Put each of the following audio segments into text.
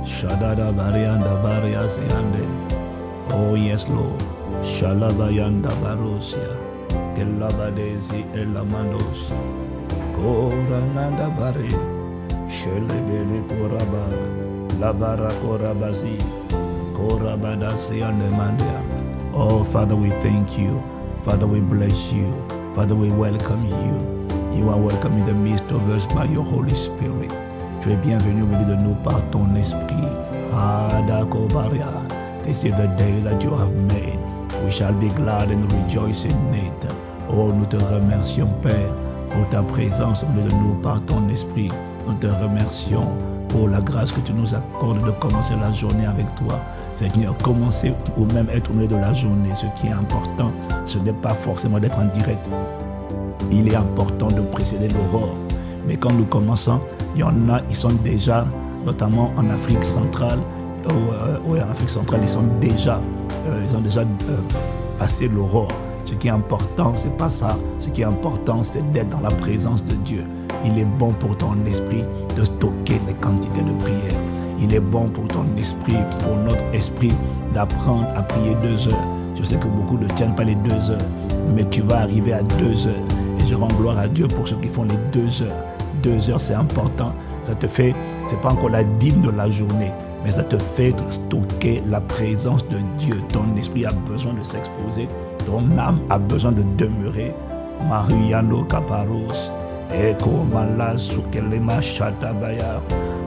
Shadada Barianda Bariasiande. Oh yes, Lord. Shalabayanda Barosia. Kelabadesi Elamandos. Korananda Bari. Shelebele Koraba. Labara Korabasi. Korabadasi and Mandia. Oh, Father, we thank you. Father, we bless you. Father, we welcome you. You are welcome in the midst of us by your Holy Spirit. Tu es bienvenu au milieu de nous par ton esprit. Adakobaria. This is the day that you have made. We shall be glad and rejoice in it. Oh, nous te remercions, Père, pour ta présence au milieu de nous par ton esprit. Nous te remercions pour la grâce que tu nous accordes de commencer la journée avec toi. Seigneur, commencer ou même être au milieu de la journée, ce qui est important, ce n'est pas forcément d'être en direct. Il est important de précéder l'aurore. Mais quand nous commençons, il y en a, ils sont déjà, notamment en Afrique centrale, oui, en Afrique centrale, ils ont déjà passé l'aurore. Ce qui est important, c'est pas ça. Ce qui est important, c'est d'être dans la présence de Dieu. Il est bon pour ton esprit de stocker les quantités de prière. Il est bon pour ton esprit, pour notre esprit, d'apprendre à prier 2 heures. Je sais que beaucoup ne tiennent pas les 2 heures, mais tu vas arriver à 2 heures. Et je rends gloire à Dieu pour ceux qui font les 2 heures. 2 heures, c'est important. Ça te fait, c'est pas encore la dîme de la journée, mais ça te fait stocker la présence de Dieu. Ton esprit a besoin de s'exposer. Ton âme a besoin de demeurer. Mariano Kaparos. Eko Malasu Kelema Shatabaya.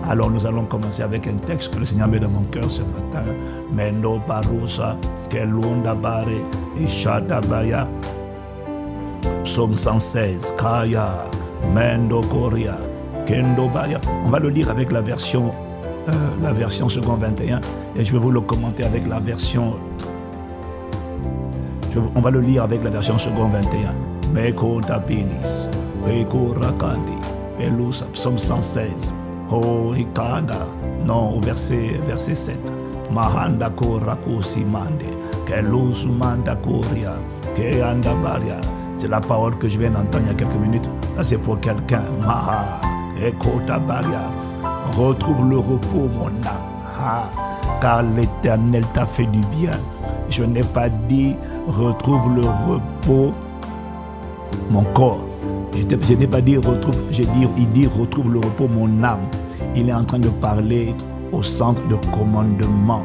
Alors nous allons commencer avec un texte que le Seigneur met dans mon cœur ce matin. Mendo Parusa Kelunda Bare et Shatabaya. Psaume 116. Kaya Mendo Koria Kendo Baya. On va le lire avec la version second 21 et je vais vous le commenter avec la version. On va le lire avec la version second 21. Meko Tapilis, Meko Rakandi, Pelusa, Psaume 116. Oh Rikanda, non, au verset 7. Mahanda Korako Simande, Kelusu Manda Koria, Keanda Baria. C'est la parole que je viens d'entendre il y a quelques minutes. Là, c'est pour quelqu'un. Maha, Eko Tabaria. Retrouve le repos, mon âme. Car l'Éternel t'a fait du bien. Je n'ai pas dit retrouve le repos, mon corps. Je n'ai pas dit retrouve, il dit retrouve le repos, mon âme. Il est en train de parler au centre de commandement.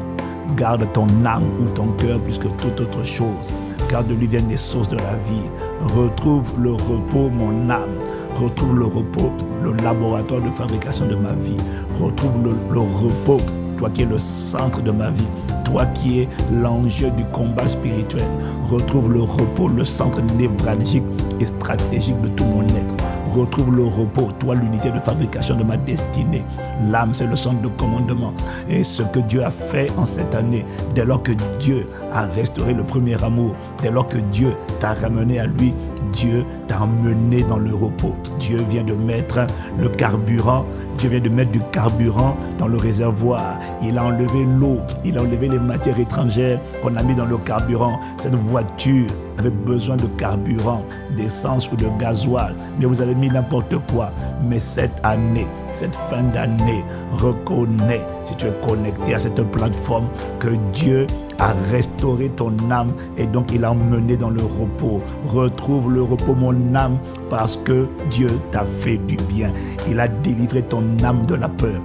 Garde ton âme ou ton cœur plus que toute autre chose. Car de lui viennent les sources de la vie. Retrouve le repos, mon âme. Retrouve le repos, le laboratoire de fabrication de ma vie. Retrouve le repos, toi qui es le centre de ma vie. Toi qui es l'enjeu du combat spirituel. Retrouve le repos, le centre névralgique et stratégique de tout mon être. Retrouve le repos, toi l'unité de fabrication de ma destinée. L'âme, c'est le centre de commandement. Et ce que Dieu a fait en cette année, dès lors que Dieu a restauré le premier amour, dès lors que Dieu t'a ramené à lui, Dieu t'a emmené dans le repos. Dieu vient de mettre le carburant, Dieu vient de mettre du carburant dans le réservoir. Il a enlevé l'eau, il a enlevé les matières étrangères qu'on a mis dans le carburant. Cette voiture avait besoin de carburant, d'essence ou de gasoil, mais vous avez mis n'importe quoi. Mais cette année, cette fin d'année, reconnais, si tu es connecté à cette plateforme, que Dieu a restauré ton âme et donc il a emmené dans le repos. Retrouve le repos, mon âme, parce que Dieu t'a fait du bien. Il a délivré ton âme de la peur.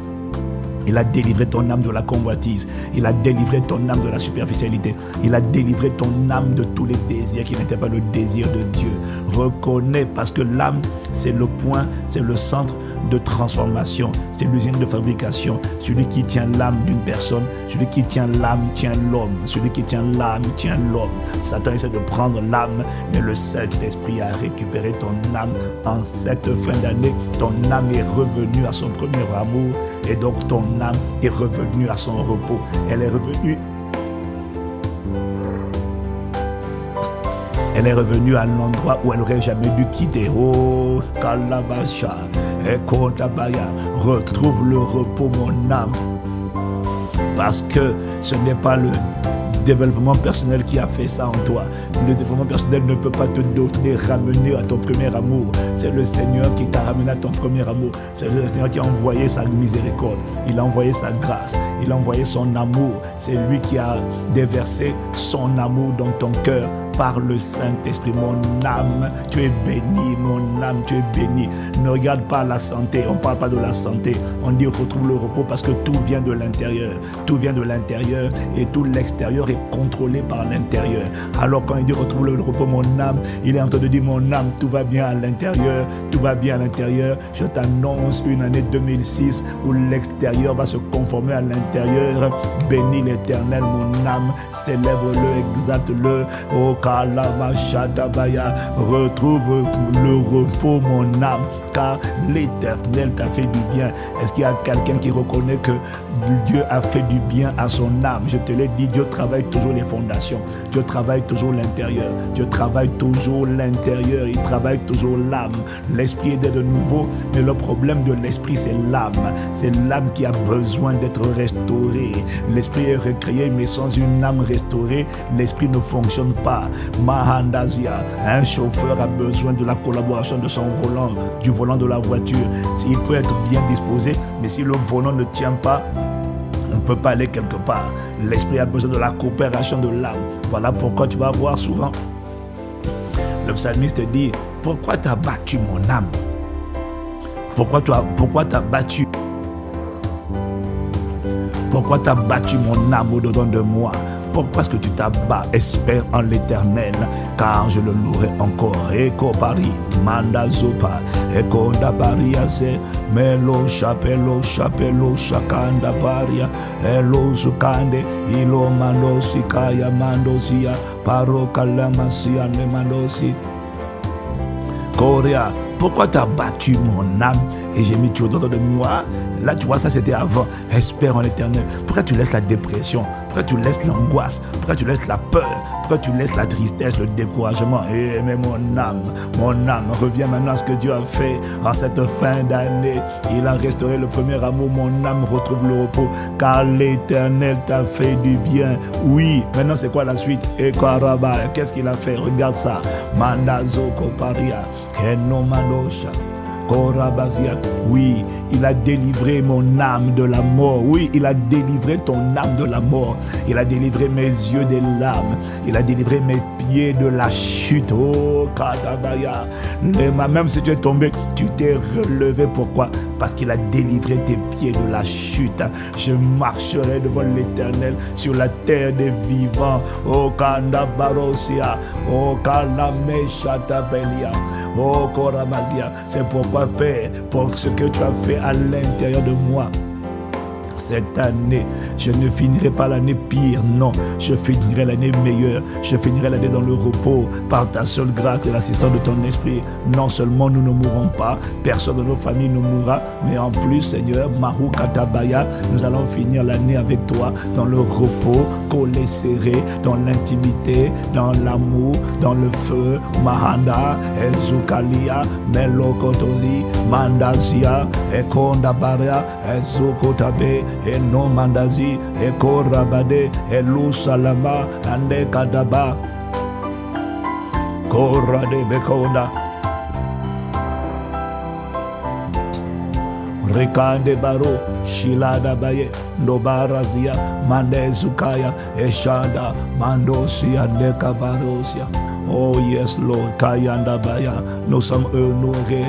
Il a délivré ton âme de la convoitise. Il a délivré ton âme de la superficialité. Il a délivré ton âme de tous les désirs qui n'étaient pas le désir de Dieu. Reconnais, parce que l'âme, c'est le point, c'est le centre de transformation. C'est l'usine de fabrication. Celui qui tient l'âme d'une personne, celui qui tient l'âme tient l'homme. Celui qui tient l'âme tient l'homme. Satan essaie de prendre l'âme, mais le Saint-Esprit a récupéré ton âme en cette fin d'année. Ton âme est revenue à son premier amour et donc ton âme est revenue à son repos. Elle est revenue à l'endroit où elle n'aurait jamais dû quitter. Oh, Kalabasha, Ekotabaya, retrouve le repos, mon âme. Parce que ce n'est pas le développement personnel qui a fait ça en toi. Le développement personnel ne peut pas te donner, ramener à ton premier amour. C'est le Seigneur qui t'a ramené à ton premier amour. C'est le Seigneur qui a envoyé sa miséricorde. Il a envoyé sa grâce. Il a envoyé son amour. C'est lui qui a déversé son amour dans ton cœur par le Saint-Esprit. Mon âme, tu es béni. Mon âme, tu es béni. Ne regarde pas la santé. On ne parle pas de la santé. On dit retrouve le repos parce que tout vient de l'intérieur. Tout vient de l'intérieur et tout l'extérieur est contrôlé par l'intérieur. Alors quand il dit retrouve le repos, mon âme, il est en train de dire mon âme, tout va bien à l'intérieur. Tout va bien à l'intérieur. Je t'annonce une année 2006 où l'extérieur va se conformer à l'intérieur. Bénis l'Éternel, mon âme. Célèbre-le, exalte-le. Oh, Kalama Shatabaya, retrouve le repos, mon âme, car l'Éternel t'a fait du bien. Est-ce qu'il y a quelqu'un qui reconnaît que Dieu a fait du bien à son âme? Je te l'ai dit, Dieu travaille toujours les fondations. Dieu travaille toujours l'intérieur. Dieu travaille toujours l'intérieur. Il travaille toujours l'âme. L'esprit est de nouveau, mais le problème de l'esprit, c'est l'âme. C'est l'âme qui a besoin d'être restaurée. L'esprit est recréé, mais sans une âme restaurée, l'esprit ne fonctionne pas. Mahandazia, un chauffeur a besoin de la collaboration de son volant, du volant de la voiture. Il peut être bien disposé, mais si le volant ne tient pas, on ne peut pas aller quelque part. L'esprit a besoin de la coopération de l'âme. Voilà pourquoi tu vas voir souvent le psalmiste dit, pourquoi tu as battu mon âme? Pourquoi tu as battu? Pourquoi tu as battu mon âme au-dedans de moi? Pourquoi est-ce que tu t'abats? Espère en l'Éternel, car je le louerai encore. Eko pari, manda zopa, eko ndabaria se, melo chapelo, shakanda paria, elo zukande, ilo mandosi kaya mandosia, paro kalamasia ne mandosi. Korea, pourquoi tu as battu mon âme et j'ai mis tout autour de moi? Là, tu vois, ça c'était avant. Espère en l'Éternel. Pourquoi tu laisses la dépression? Pourquoi tu laisses l'angoisse? Pourquoi tu laisses la peur? Pourquoi tu laisses la tristesse, le découragement? Mais mon âme, reviens maintenant à ce que Dieu a fait en cette fin d'année. Il a restauré le premier amour. Mon âme retrouve le repos, car l'Éternel t'a fait du bien. Oui, maintenant c'est quoi la suite? Et Karaba, qu'est-ce qu'il a fait? Regarde ça. Mandazo Koparia, Kenomandosha. Oui, il a délivré mon âme de la mort. Oui, il a délivré ton âme de la mort. Il a délivré mes yeux des larmes. Il a délivré mes pieds de la chute. Oh, Kadabaya. Même si tu es tombé, tu t'es relevé. Pourquoi? Parce qu'il a délivré tes pieds de la chute. Je marcherai devant l'Éternel sur la terre des vivants. Oh, Kandabarosia. Oh, Kalameshatapelia. Oh, Koramazia. C'est pourquoi, Père, pour ce que tu as fait à l'intérieur de moi, cette année, je ne finirai pas l'année pire, non, je finirai l'année meilleure, je finirai l'année dans le repos, par ta seule grâce et l'assistance de ton esprit. Non seulement nous ne mourrons pas, personne de nos familles ne mourra, mais en plus, Seigneur, Mahou Katabaya, nous allons finir l'année avec toi, dans le repos, collés serrés, dans l'intimité, dans l'amour, dans le feu, Mahanda, Ezukalia, Melokotozi, Mandazia, Ekondabaria, Ezukotabe, Eno mandazi, eko rabade, elu salama, ande kadaba, korade bekonda, rekande baro, shilada baye, nobarazia, mande zukaya, eshanda, mandosi ande kabarosia. Oh yes Lord, Kayanda Baya, nous sommes honorés.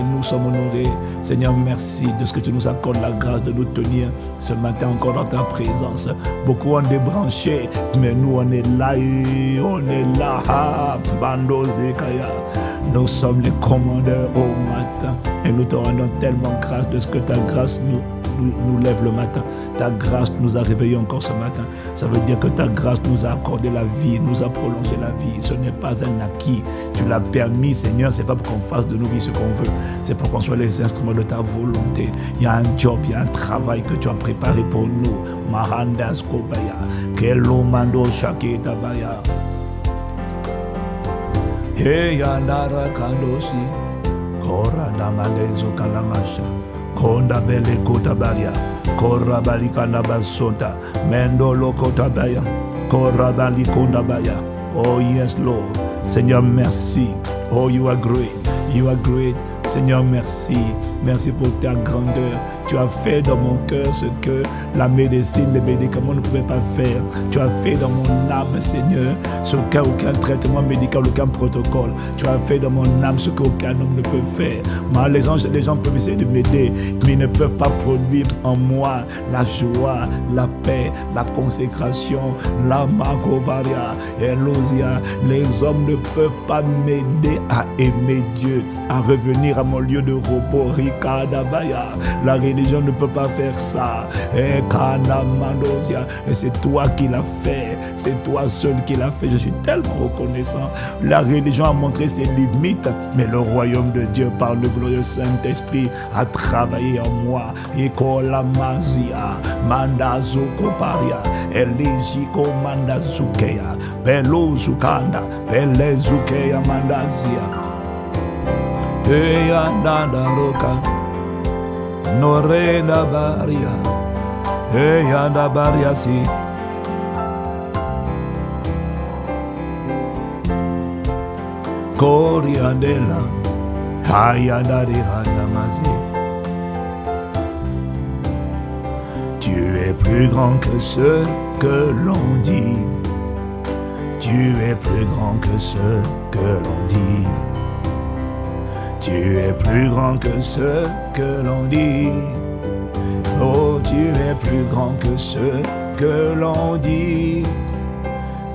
Seigneur, merci de ce que tu nous accordes la grâce de nous tenir ce matin encore dans ta présence. Beaucoup ont débranché, mais nous on est là, Bando Zekaya. Nous sommes les commandeurs au matin et nous te rendons tellement grâce de ce que ta grâce nous lève le matin. Ta grâce nous a réveillés encore ce matin. Ça veut dire que ta grâce nous a accordé la vie, nous a prolongé la vie. Ce n'est pas un acquis. Tu l'as permis, Seigneur. C'est pas pour qu'on fasse de nos vies ce qu'on veut. C'est pour qu'on soit les instruments de ta volonté. Il y a un job, il y a un travail que tu as préparé pour nous. Mahandas Kobaya, Kelomando Shaketabaya. Hey Yandara Kandosi, Kora Damadezo Kalamasha. Konda bele kota baria, kora balika na basota, mendo lo kota baya, Korabali Kondabaya. Oh yes, Lord. Seigneur, merci. Oh, you are great. You are great. Seigneur, merci. Merci pour ta grandeur. Tu as fait dans mon cœur ce que la médecine, les médicaments ne pouvaient pas faire. Tu as fait dans mon âme, Seigneur, ce qu'aucun traitement médical, aucun protocole. Tu as fait dans mon âme ce qu'aucun homme ne peut faire. Moi, les gens peuvent essayer de m'aider, mais ils ne peuvent pas produire en moi la joie, la paix, la consécration, la magobaria, elosia. Les hommes ne peuvent pas m'aider à aimer Dieu, à revenir à mon lieu de repos. La religion ne peut pas faire ça. Et c'est toi qui l'as fait. C'est toi seul qui l'as fait. Je suis tellement reconnaissant. La religion a montré ses limites, mais le royaume de Dieu, par le glorieux Saint-Esprit, a travaillé en moi. Ikola mazia, mandazuko paria, eligiko mandazukeya, belo zukanda, bele zukeya mandazia. Eya nanda loka, norena baria, eya nda baria si. Coriandela, hayanda de hanamazi. Tu es plus grand que ce que l'on dit. Tu es plus grand que ce que l'on dit. Tu es plus grand que ce que l'on dit. Oh, tu es plus grand que ce que l'on dit.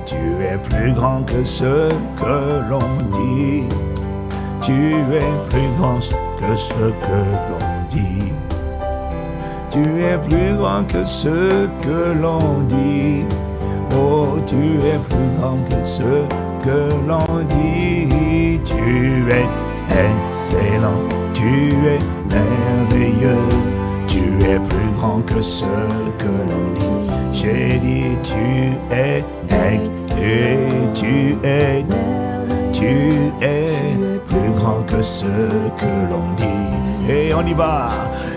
Tu es plus grand que ce que l'on dit. Tu es plus grand que ce que l'on dit. Tu es plus grand que ce que l'on dit. Oh, tu es plus grand que ce que l'on dit. Tu es excellent, tu es merveilleux, tu es plus grand que ce que l'on dit. J'ai dit tu es plus grand que ce que l'on dit. Et on y va.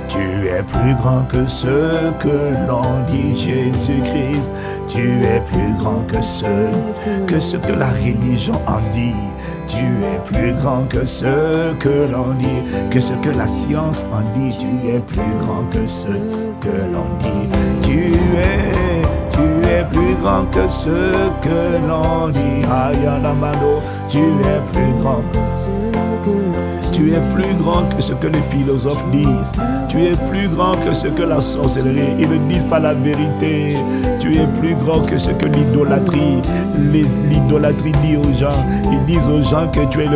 Tu es plus grand que ce que l'on dit, Jésus-Christ. Tu es plus grand que ce que la religion en dit. Tu es plus grand que ce que l'on dit, que ce que la science en dit. Tu es plus grand que ce que l'on dit. Tu es plus grand que ce que l'on dit. Ayanamano, tu es plus grand. Tu es plus grand que ce que les philosophes disent. Tu es plus grand que ce que la sorcellerie. Ils ne disent pas la vérité. Tu es plus grand que ce que l'idolâtrie. L'idolâtrie dit aux gens. Ils disent aux gens que tu es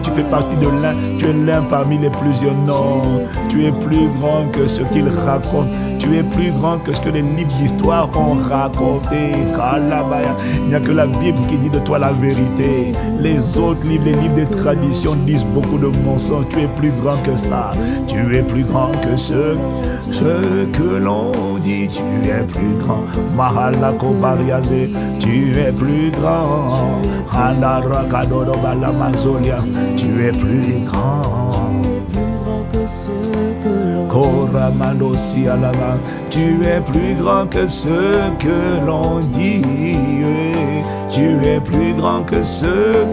tu fais partie de l'un. Tu es l'un parmi les plusieurs. Non. Tu es plus grand que ce qu'ils racontent. Tu es plus grand que ce que les livres d'histoire ont raconté. Il n'y a que la Bible qui dit de toi la vérité. Les autres livres, les livres de tradition disent beaucoup de mensonges. Tu es plus grand que ça. Tu es plus grand que ce que l'on dit. Tu es plus grand. Mahalako Bariaze. Tu es plus grand. Handarakadoro Balamazolia. Tu es plus grand. Koramano Sialama, tu es plus grand que ce que l'on dit. Tu es plus grand que ce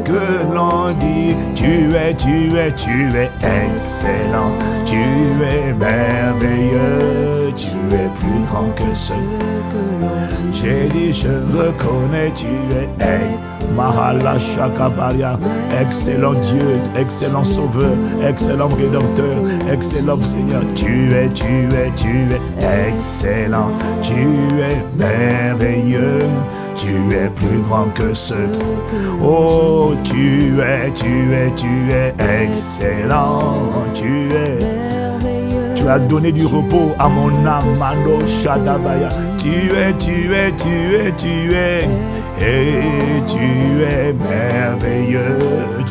que l'on dit. Tu es excellent. Tu es merveilleux. Tu es plus grand que ce que l'on dit. J'ai dit, je reconnais, tu es Mahala Shakabaria. Excellent Dieu, excellent Sauveur, excellent Rédempteur, excellent Seigneur. Tu es excellent. Tu es merveilleux. Tu es plus grand que ce. Oh, tu es excellent. Tu as donné du repos à mon âme, Mano Shadabaya. Tu es. Et tu es merveilleux.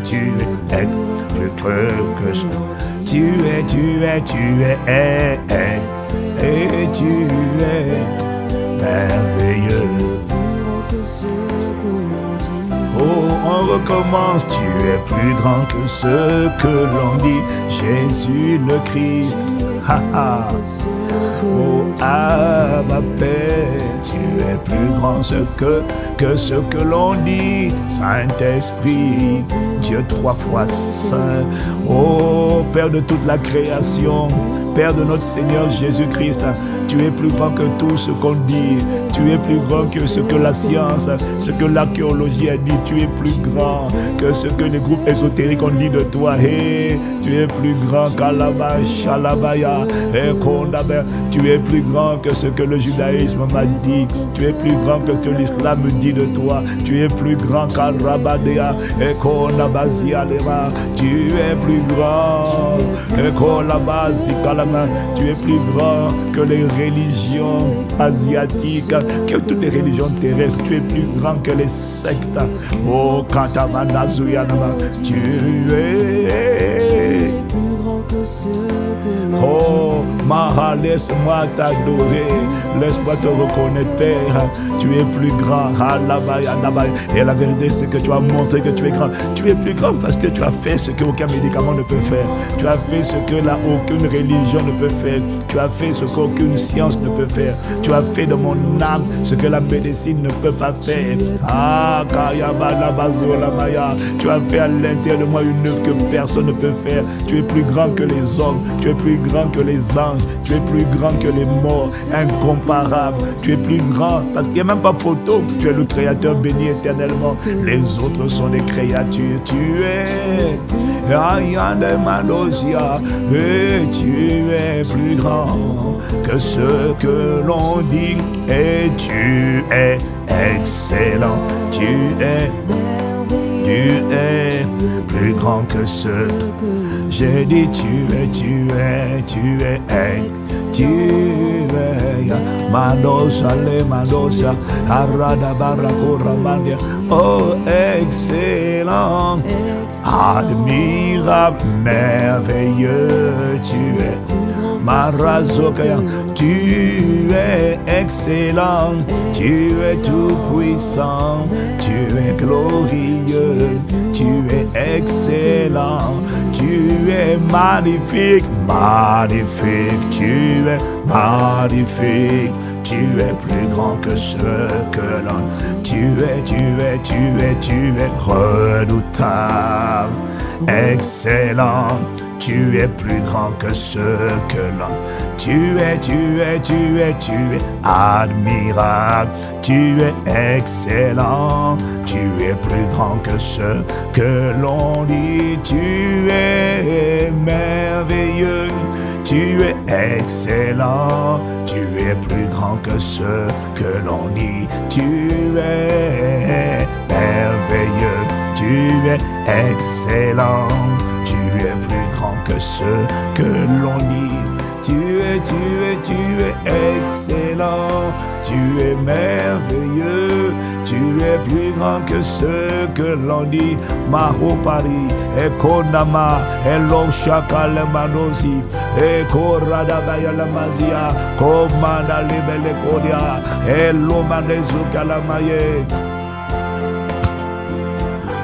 Tu es plus que ce. Tu es. Et tu es merveilleux. Oh, on recommence. Tu es plus grand que ce que l'on dit. Jésus le Christ. Ha, ha. Oh, Abba Père, tu es plus grand que ce que l'on dit. Saint-Esprit, Dieu trois fois saint. Oh, Père de toute la création, Père de notre Seigneur Jésus-Christ, tu es plus grand que tout ce qu'on dit. Tu es plus grand que ce que la science, ce que l'archéologie a dit. Tu es plus grand que ce que les groupes ésotériques ont dit de toi. Hey, tu es plus grand qu'Alaba, Shalabaya, et Kondaber. Tu es plus grand que ce que le judaïsme m'a dit. Tu es plus grand que ce que l'islam me dit de toi. Tu es plus grand qu'Arabadea, et Kondabazia Leva. Tu es plus grand que Kolabazi Kalama. Tu es plus grand que les religions asiatiques, que toutes les religions terrestres. Tu es plus grand que les sectes. Oh, Katamanazuyanama, tu es. Oh, Maha, laisse-moi t'adorer, laisse-moi te reconnaître, Père. Tu es plus grand. Et la vérité, c'est que tu as montré que tu es grand. Tu es plus grand parce que tu as fait ce qu'aucun médicament ne peut faire. Tu as fait ce que aucune religion ne peut faire. Tu as fait ce qu'aucune science ne peut faire. Tu as fait de mon âme ce que la médecine ne peut pas faire. Ah, tu as fait à l'intérieur de moi une œuvre que personne ne peut faire. Tu es plus grand que les hommes. Tu es plus grand que les anges. Tu es plus grand que les morts. Incomparable. Tu es plus grand parce qu'il n'y a même pas photo. Tu es le Créateur béni éternellement. Les autres sont des créatures. Tu es et tu es plus grand que ce que l'on dit. Et tu es excellent. Tu es plus grand que ce. J'ai dit tu es Madosa le Madosa Arada Barakura Mandia. Oh, excellent, admirable, merveilleux, tu es. Marazokaya, tu es excellent, tu es tout puissant, tu es glorieux, tu es excellent, tu es magnifique, magnifique, tu es magnifique. Tu es plus grand que ce que l'on. Tu es redoutable, excellent. Tu es plus grand que ce que l'on. Tu es admirable. Tu es excellent. Tu es plus grand que ce que l'on dit. Tu es merveilleux. Tu es excellent, tu es plus grand que ce que l'on dit. Tu es merveilleux, tu es excellent, tu es plus grand que ce que l'on dit. Tu es excellent, tu es merveilleux, tu es plus grand que ce que l'on dit. Maho Paris, et Konama, et Loshaka le Manosi, et Koradabaya la Mazia, Komanda Libele Kodia, et Lomanezuka la Maye.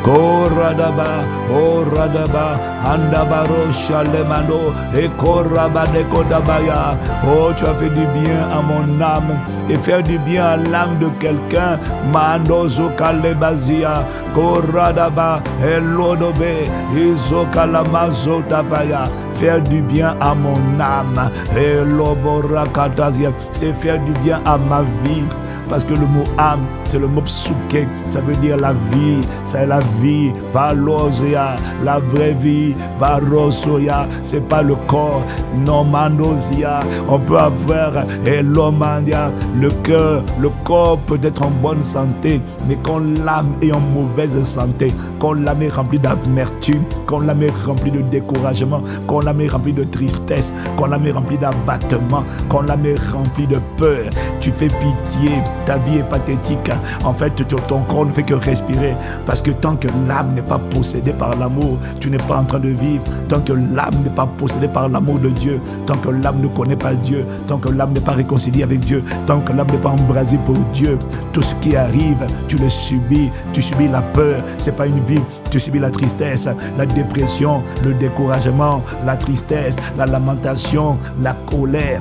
Koradaba, Oradaba, Andabaro, Shalemano, et Korabade Kodabaya. Oh, tu as fait du bien à mon âme, et faire du bien à l'âme de quelqu'un. Mandozo Kalebazia, Koradaba, Elodobe, Izokalamazo Tapaya. Faire du bien à mon âme, Elobora Katazia, c'est faire du bien à ma vie. Parce que le mot âme, c'est le mot psuke, ça veut dire la vie, c'est la vie, valozia, la vraie vie, varosoya, c'est pas le corps, non mandosia, on peut avoir elomandia, le cœur, le corps peut être en bonne santé, mais quand l'âme est en mauvaise santé, quand l'âme est remplie d'amertume, quand l'âme est remplie de découragement, quand l'âme est remplie de tristesse, quand l'âme est remplie d'abattement, quand l'âme est remplie de peur, tu fais pitié. Ta vie est pathétique. En fait, ton corps ne fait que respirer. Parce que tant que l'âme n'est pas possédée par l'amour, tu n'es pas en train de vivre. Tant que l'âme n'est pas possédée par l'amour de Dieu, tant que l'âme ne connaît pas Dieu, tant que l'âme n'est pas réconciliée avec Dieu, tant que l'âme n'est pas embrasée pour Dieu, tout ce qui arrive, tu le subis. Tu subis la peur. C'est pas une vie. tu subis la tristesse, la dépression, le découragement, la tristesse, la lamentation, la colère,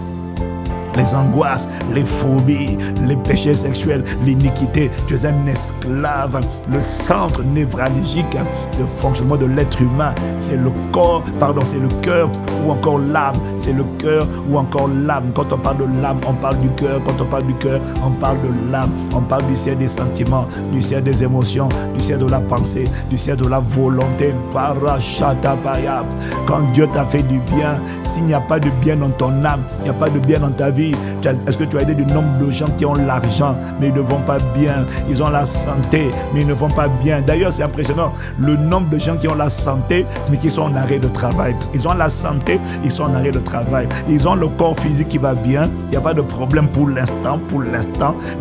les angoisses, les phobies, les péchés sexuels, l'iniquité. Tu es un esclave. Le centre névralgique de fonctionnement de l'être humain, c'est le corps, c'est le cœur ou encore l'âme. C'est le cœur ou encore l'âme. Quand on parle de l'âme, on parle du cœur. Quand on parle du cœur, on parle de l'âme. On parle du ciel des sentiments, du ciel des émotions, du ciel de la pensée, du ciel de la volonté. Parachatapaya. Quand Dieu t'a fait du bien, s'il n'y a pas de bien dans ton âme, il n'y a pas de bien dans ta vie. Est-ce que tu as aidé du nombre de gens qui ont l'argent, mais ils ne vont pas bien? Ils ont la santé, mais ils ne vont pas bien. D'ailleurs, c'est impressionnant, le nombre de gens qui ont la santé, mais qui sont en arrêt de travail. Ils ont la santé, ils sont en arrêt de travail. Ils ont le corps physique qui va bien, il n'y a pas de problème pour l'instant,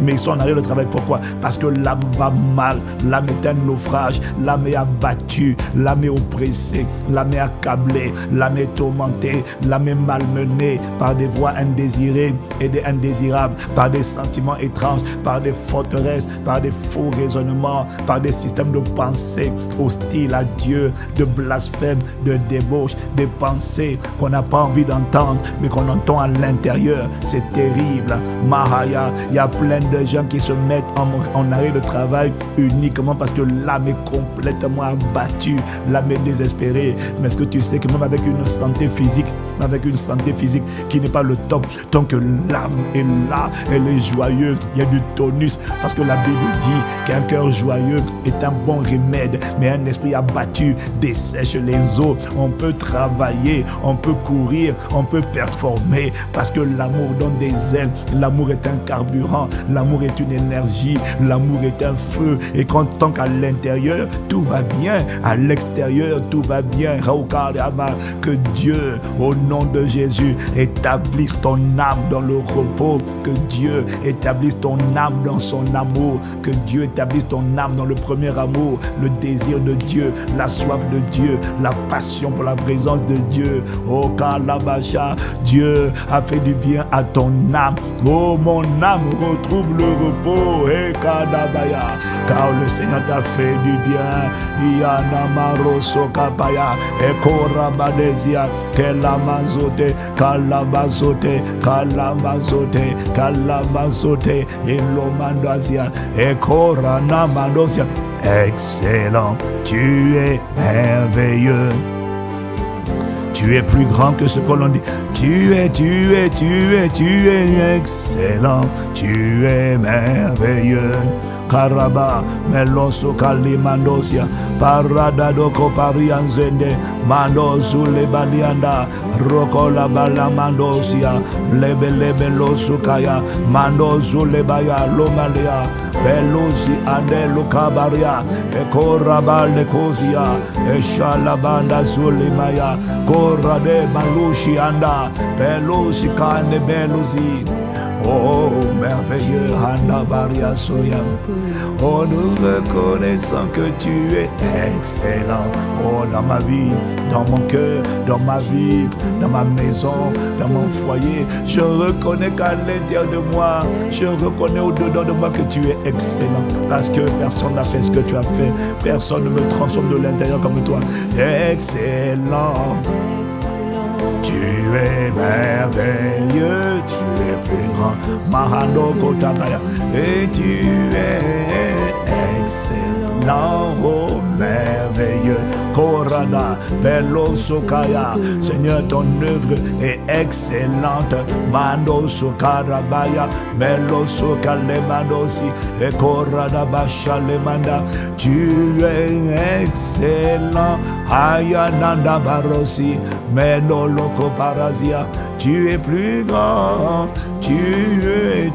mais ils sont en arrêt de travail. Pourquoi? Parce que l'âme va mal, l'âme est un naufrage, l'âme est abattue, l'âme est oppressée, l'âme est accablée, l'âme est tourmentée, l'âme est malmenée par des voies indésirées et des indésirables, par des sentiments étranges, par des forteresses, par des faux raisonnements, par des systèmes de pensée hostiles à Dieu, de blasphème, de débauche, des pensées qu'on n'a pas envie d'entendre, mais qu'on entend à l'intérieur. C'est terrible. Mahaya, il y a plein de gens qui se mettent en arrêt de travail uniquement parce que l'âme est complètement abattue, l'âme est désespérée. Mais est-ce que tu sais que même avec une santé physique, qui n'est pas le top, tant que l'âme est là, elle est joyeuse, il y a du tonus, parce que la Bible dit qu'un cœur joyeux est un bon remède, mais un esprit abattu dessèche les eaux. On peut travailler, on peut courir, on peut performer, parce que l'amour donne des ailes, l'amour est un carburant, l'amour est une énergie, l'amour est un feu, et tant qu'à l'intérieur tout va bien, à l'extérieur tout va bien. Que Dieu, au nom de Jésus, établisse ton âme dans le repos, que Dieu établisse ton âme dans son amour, que Dieu établisse ton âme dans le premier amour, le désir de Dieu, la soif de Dieu, la passion pour la présence de Dieu. Oh Kalabasha, Dieu a fait du bien à ton âme. Oh, mon âme retrouve le repos. Hey Kadabaya, car le Seigneur t'a fait du bien. Yanamaroso Kapaya, Ekorabadesia, Kelamazote, Kalabazote, Kalamazote, Kalamazote, Ilomandazia, Ekoranamadosia. Excellent, tu es merveilleux. Tu es plus grand que ce que l'on dit. Tu es excellent. Tu es merveilleux. Karaba, Meloso Kalimandosia, Paradadoko Parianzende, Mandosu Lebanianda, Rokola Balamandosia, Lebelebe Losukaya, Mandosu Lebaya, Lomalia, Belusi Andelu Kabaria, Ekoraba Lekosia, Eshalabanda Sulimaya, Korade Malushi Anda, Belusi Kane Belusi. Oh, merveilleux, Handa Baria Soya. Oh, nous reconnaissons que tu es excellent. Oh, dans ma vie, dans mon cœur, dans ma vie, dans ma maison, dans mon foyer, je reconnais qu'à l'intérieur de moi, je reconnais au-dedans de moi que tu es excellent. Parce que personne n'a fait ce que tu as fait. Personne ne me transforme de l'intérieur comme toi. Excellent. Tu es merveilleux, tu es plus grand, Mahando Kotabaya, et tu es excellent, oh merveilleux, Korada, Bello Sokaya, Seigneur, ton œuvre est excellente, Mando Sokarabaya, Bello Sokalemandosi, et Korada Bashalemanda, tu es excellent, Ayananda Barosi, Meno Loko Parazia, tu es plus grand, tu es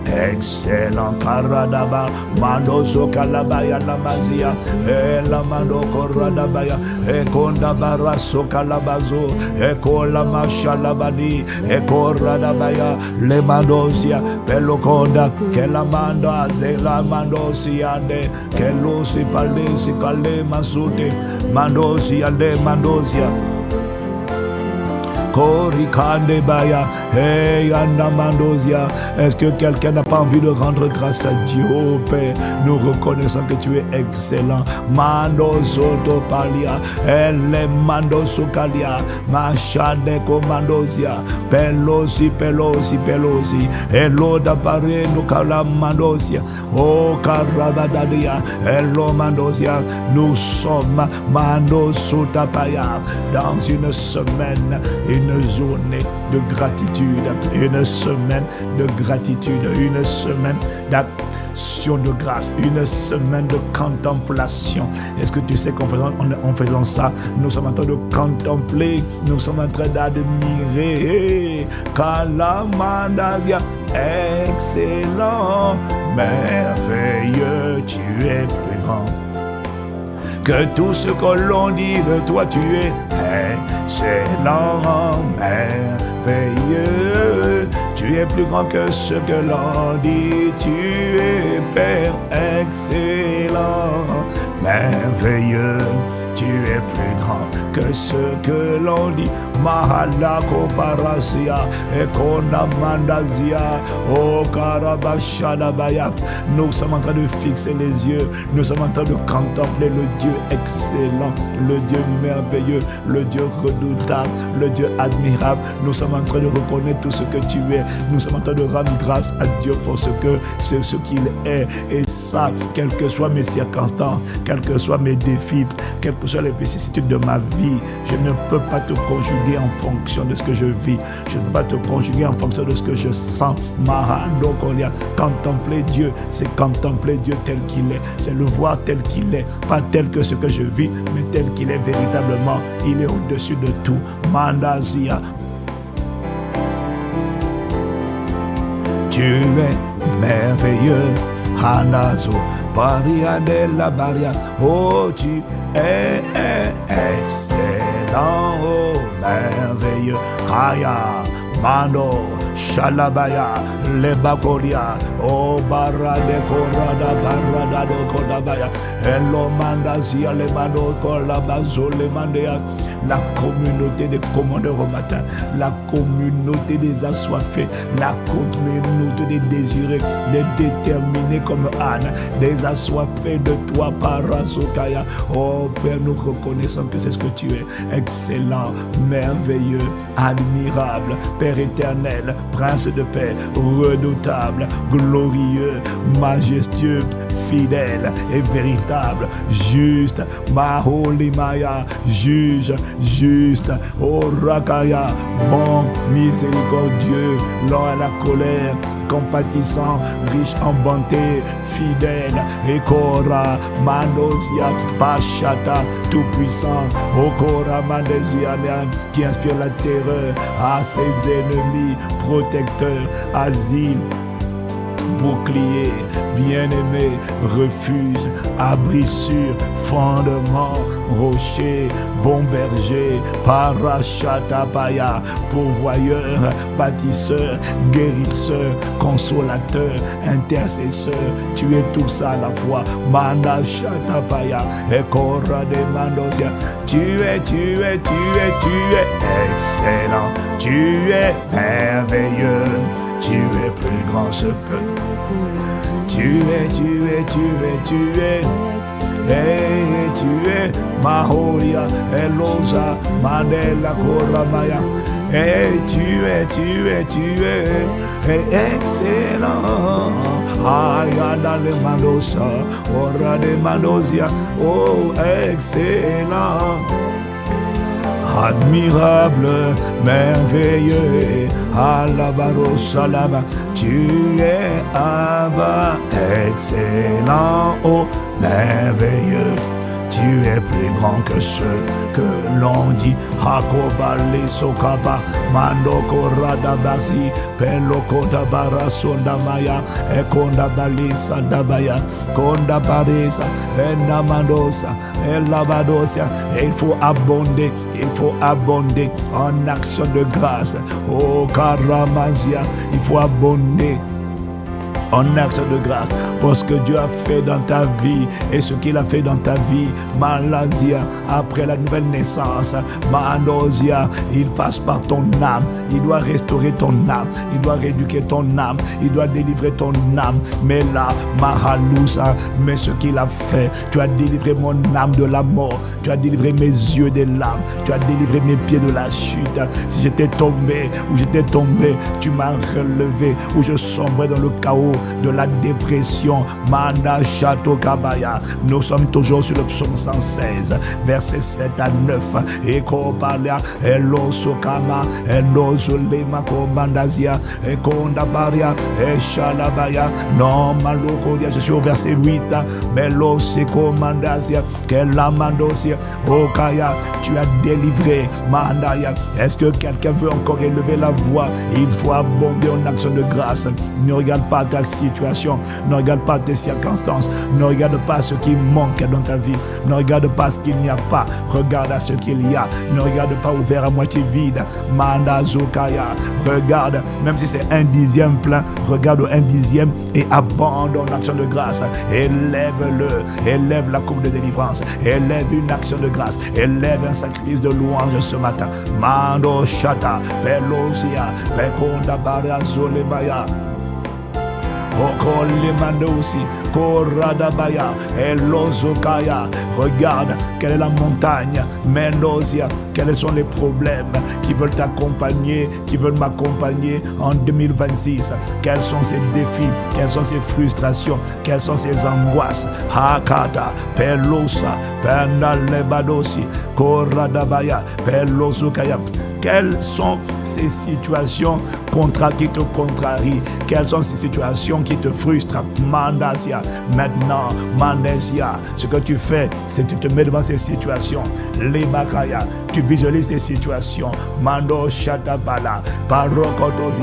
excellent, Karadaba, Mando Sokalabaya Lamazia, Elamando Koradabaya, Ekondabara Sokalabazo, Ekolama Shalabadi, Ekoradabaya, Lemandosia, Pelokonda, Kelamanda, Zelamandosiande, Kelosi Palesi Kale Masute, Mandosia, Le Mandosia. Korikande Baya, hey Anamandosia. Est-ce que quelqu'un n'a pas envie de rendre grâce à Dieu, oh Père? Nous reconnaissons que tu es excellent. Mando Soto Palia, Elle Mando Sokalia, Machade Komandosia, Pelosi, Hello Dapare Nukala Mandosia, oh Karabadadia, Hello Mandosia. Nous sommes Mando Sotapaya dans une semaine, une journée de gratitude, une semaine de gratitude, une semaine d'action de grâce, une semaine de contemplation. Est-ce que tu sais qu'en faisant ça, nous sommes en train de contempler, nous sommes en train d'admirer Kalamandasia, excellent, merveilleux, tu es plus grand que tout ce que l'on dit de toi. Tu es excellent, merveilleux, tu es plus grand que ce que l'on dit. Tu es Père excellent, merveilleux, tu es plus grand que ce que l'on dit. Mahalako Parasia, Ekonamandazia, O Karabashadabaya. Nous sommes en train de fixer les yeux, nous sommes en train de contempler le Dieu excellent, le Dieu merveilleux, le Dieu redoutable, le Dieu admirable. Nous sommes en train de reconnaître tout ce que tu es. Nous sommes en train de rendre grâce à Dieu pour ce qu'il est. Et ça, quelles que soient mes circonstances, quels que soient mes défis, quelles que soient les vicissitudes de ma vie, je ne peux pas te conjuguer en fonction de ce que je vis. Je ne peux pas te conjuguer en fonction de ce que je sens. Mahando Kolia. Contempler Dieu, c'est contempler Dieu tel qu'il est. C'est le voir tel qu'il est. Pas tel que ce que je vis, mais tel qu'il est véritablement. Il est au-dessus de tout. Mandazia. Tu es merveilleux. Hanazo. Baria de la Baria. Oh, tu es excellent. Oh, merveilleux. Kaya. Mando. Shalabaya, Lebakodia, O Barade Korada, Barada do Kodabaya, Hello Mandazia, Lemando, Kolabazo, Lemandea, la communauté des commandeurs au matin, la communauté des assoiffés, la communauté des désirés, des déterminés comme Anne, des assoiffés de toi, Parasokaya. Oh Père, nous reconnaissons que c'est ce que tu es, excellent, merveilleux, admirable, Père éternel, Prince de paix, redoutable, glorieux, majestueux, fidèle et véritable, juste, Maholimaya, juge, juste, Orakaya, bon, miséricordieux, lent à la colère, compatissant, riche en bonté, fidèle, Ekora, Mandosia, Pachata, tout-puissant, Okora, Mandosia, qui inspire la terreur à ses ennemis, protecteur, asile, bouclier, bien-aimé, refuge, abri sûr, fondement, rocher, bon berger, parachatapaya, pourvoyeur, bâtisseur, guérisseur, consolateur, intercesseur, tu es tout ça à la fois, manachatapaya, ekora de mandosia, tu es excellent, tu es merveilleux. Tu es plus grand ce que tu es, hey, tu es Mahoria, Elosa, Mandela, Koramaya, hey, tu es hey, excellent, Ayana le Mandosa, Ora de Mandosia, oh, excellent, admirable, merveilleux, Alabaro Salama, tu es Abba, excellent, oh, merveilleux. Tu es plus grand que ce que l'on dit. Hakobale Sokaba, Mandoko Radabasi, Peloko Dabara Sondamaya, Ekonda Balisa Dabaya, Konda Baresa, Enamandosa, Elabadosia. Et il faut abonder en action de grâce. Oh Karamazia, il faut abonder en action de grâce pour ce que Dieu a fait dans ta vie et ce qu'il a fait dans ta vie. Malazia, après la nouvelle naissance, Manosia, il passe par ton âme. Il doit restaurer ton âme. Il doit rééduquer ton âme. Il doit délivrer ton âme. Mais là, Mahalousa, mais ce qu'il a fait, tu as délivré mon âme de la mort. Tu as délivré mes yeux des larmes. Tu as délivré mes pieds de la chute. Si j'étais tombé ou j'étais tombé, tu m'as relevé. Ou je sombrais dans le chaos de la dépression. Manda Chateau Kabaya. Nous sommes toujours sur le psaume 116, versets 7 à 9. Eko Balia, Elo Sokama, Elo Zulema Komandazia, Eko Ndabaria, Eshalabaya. Non, Malokodia, je suis au verset 8. Melo Seko Mandazia, Kelamandosia, Okaya. Tu as délivré, Mandaya. Est-ce que quelqu'un veut encore élever la voix? Il faut abonder en action de grâce. Ne regarde pas ta situation, ne regarde pas tes circonstances, ne regarde pas ce qui manque dans ta vie, ne regarde pas ce qu'il n'y a pas, regarde à ce qu'il y a, ne regarde pas au verre à moitié vide. Manda Zokaya, regarde, même si c'est 1/10 plein, regarde au 1/10 et abandonne l'action de grâce. Élève-le, élève la coupe de délivrance, élève une action de grâce, élève un sacrifice de louange ce matin. Mando Shata, Pelosia, Pekonda Baria Zolemaya. Okolemandosi, Koradabaya, Elozokaya. Regarde quelle est la montagne, Mendosia, quels sont les problèmes qui veulent t'accompagner, qui veulent m'accompagner en 2026. Quels sont ces défis, quelles sont ces frustrations, quelles sont ces angoisses. Hakata, Pelosa, Pendalebadosi, Koradabaya, Pelosukaya. Quelles sont ces situations qui te contrarient? Quelles sont ces situations qui te frustrent? Mandasia. Maintenant, Mandasia, ce que tu fais, c'est que tu te mets devant ces situations. Les Bakaya, tu visualises ces situations. Mando Shatabala, Parokotosi.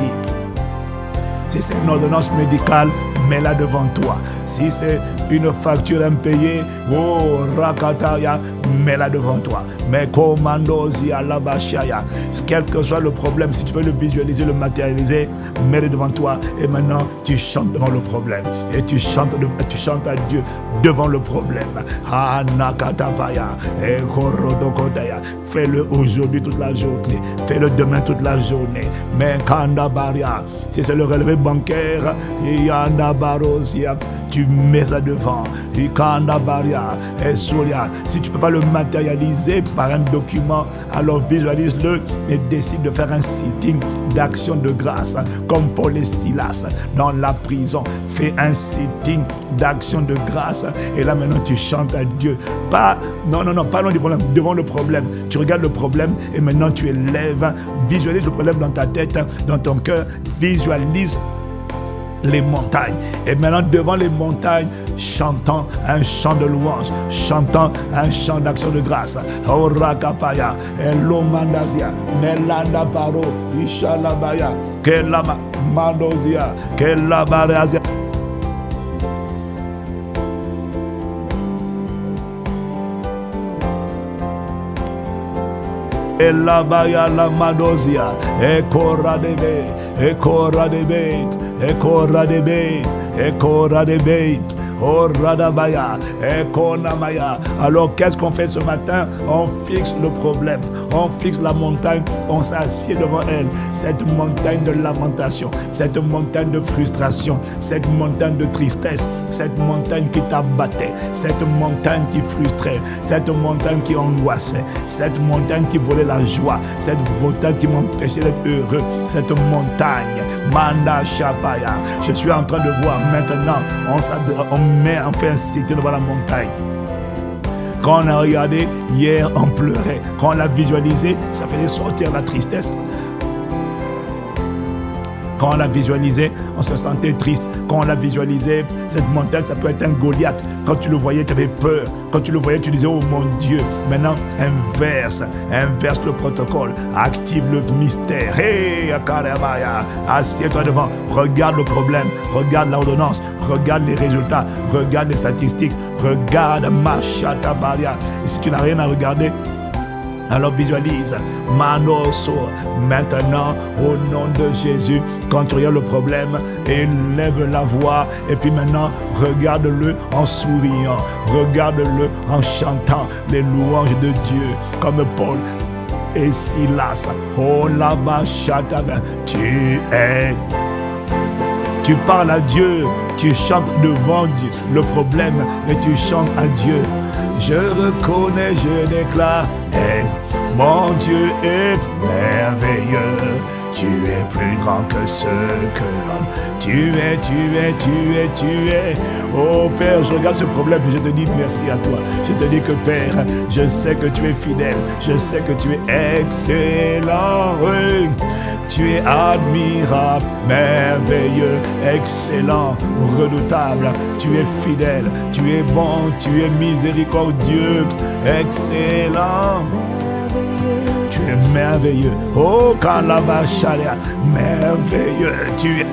Si c'est une ordonnance médicale, mets-la devant toi. Si c'est une facture impayée, oh Rakataya, mets-la devant toi. Mais commandosi à la bachaya. Quel que soit le problème, si tu peux le visualiser, le matérialiser, mets-le devant toi. Et maintenant, tu chantes devant le problème. Et tu chantes à Dieu devant le problème. Anakatapaya. Et korodokotaya. Fais-le aujourd'hui toute la journée. Fais-le demain toute la journée. Mais kandabaria. Si c'est le relevé bancaire, Yandabarosia, tu mets ça devant. Ikandabaria et Soria. Si tu ne peux pas le matérialiser par un document, alors visualise-le et décide de faire un sitting d'action de grâce, comme Paul et Silas dans la prison. Fais un sitting d'action de grâce. Et là maintenant tu chantes à Dieu. Pas loin du problème, devant le problème. Tu regardes le problème et maintenant tu élèves. Visualise le problème dans ta tête, dans ton cœur. Visualise les montagnes. Et maintenant devant les montagnes, chantant un chant de louange, chantant un chant d'action de grâce. Orakapaya, Elomandazia, Melanda Paro, Ishalabaya, Kelama Mandozia, Kelabarazia. Elabaya la Mandozia, Ekoradebe, Ekoradebe, Ekoradebe, Ekoradebe. Oh Radabaya, Ekonamaya. Alors qu'est-ce qu'on fait ce matin? On fixe le problème, on fixe la montagne, on s'assied devant elle. Cette montagne de lamentation, cette montagne de frustration, cette montagne de tristesse, cette montagne qui t'abattait, cette montagne qui frustrait, cette montagne qui angoissait, cette montagne qui volait la joie, cette montagne qui m'empêchait d'être heureux, cette montagne, Manda Shapaya. Je suis en train de voir maintenant, on met enfin un site devant la montagne. Quand on a regardé, hier on pleurait. Quand on l'a visualisé, ça faisait sortir la tristesse. Quand on l'a visualisé, on se sentait triste. Quand on l'a visualisé, cette montagne, ça peut être un Goliath. Quand tu le voyais, tu avais peur. Quand tu le voyais, tu disais, oh mon Dieu. Maintenant, inverse le protocole. Active le mystère. Hey, Akarabaya. Assieds-toi devant. Regarde le problème. Regarde l'ordonnance. Regarde les résultats. Regarde les statistiques. Regarde Machatabaria. Et si tu n'as rien à regarder, Alors visualise, Manoso, maintenant, au nom de Jésus, quand tu regardes le problème, élève la voix, et puis maintenant, regarde-le en souriant, regarde-le en chantant les louanges de Dieu, comme Paul et Silas. Oh là-bas, tu parles à Dieu, tu chantes devant Dieu, le problème, et tu chantes à Dieu. Je reconnais, je déclare, mon Dieu est merveilleux. Tu es plus grand que ce que l'homme. Tu es. Oh Père, je regarde ce problème et je te dis merci à toi. Je te dis que Père, je sais que tu es fidèle. Je sais que tu es excellent. Oui. Tu es admirable, merveilleux, excellent, redoutable. Tu es fidèle, tu es bon, tu es miséricordieux, excellent. Tu es merveilleux. Oh, Kalabachalia, merveilleux. Tu es.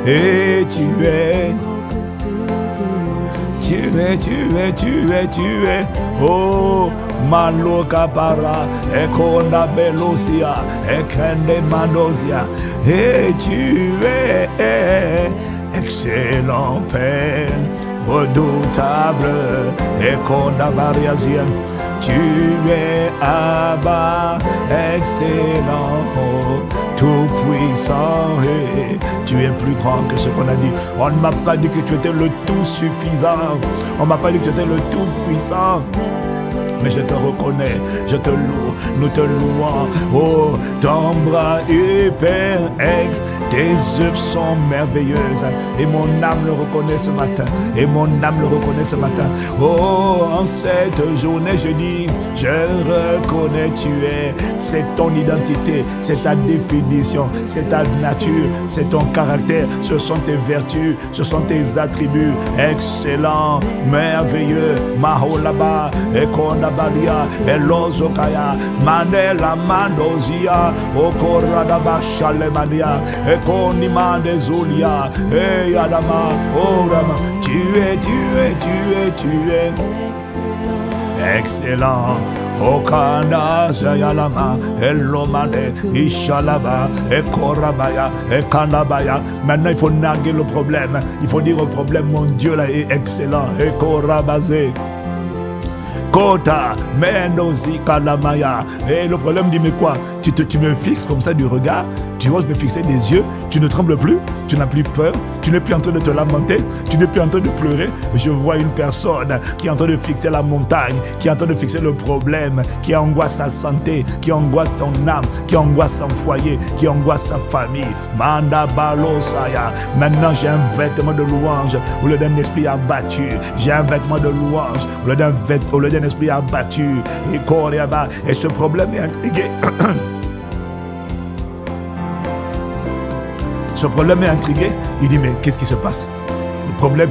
Et tu es. Oh, Maloka para, Ekonda Belosia, Ekende Mandosia. Et tu es excellent Père, redoutable, Ekonda Bariazien. Tu es Abba, excellent, tout puissant, et tu es plus grand que ce qu'on a dit. On ne m'a pas dit que tu étais le tout suffisant, on ne m'a pas dit que tu étais le tout puissant. Mais je te reconnais, je te loue, nous te louons. Oh, ton bras hyper ex, tes œuvres sont merveilleuses. Et mon âme le reconnaît ce matin. Et mon âme le reconnaît ce matin. Oh, en cette journée, je dis, je reconnais tu es. C'est ton identité, c'est ta définition, c'est ta nature, c'est ton caractère, ce sont tes vertus, ce sont tes attributs. Excellent, merveilleux, Maholaba, Ekonda Balia, Elozokaya, Manela Mandozia, Okorada Shalemania, Ekonimande Zulia, Adama, Orama, tu es excellent. Okanda Zayalama, Elomane, Ishalaba, Ekorabaya, Ekanabaya. Maintenant, il faut narguer le problème. Il faut dire au problème, mon Dieu là est excellent. Ekorabazé. Kota, Mendozi, Kalamaya. Et le problème dit, mais quoi? Tu me fixes comme ça du regard, tu oses me fixer des yeux, tu ne trembles plus, tu n'as plus peur, tu n'es plus en train de te lamenter, tu n'es plus en train de pleurer. Je vois une personne qui est en train de fixer la montagne, qui est en train de fixer le problème, qui angoisse sa santé, qui angoisse son âme, qui angoisse son foyer, qui angoisse sa famille. Manda Balosaya. Maintenant j'ai un vêtement de louange au lieu d'un esprit abattu. J'ai un vêtement de louange au lieu d'un esprit abattu. Et ce problème est intrigué. Ce problème est intrigué. Il dit, mais qu'est-ce qui se passe? Le problème,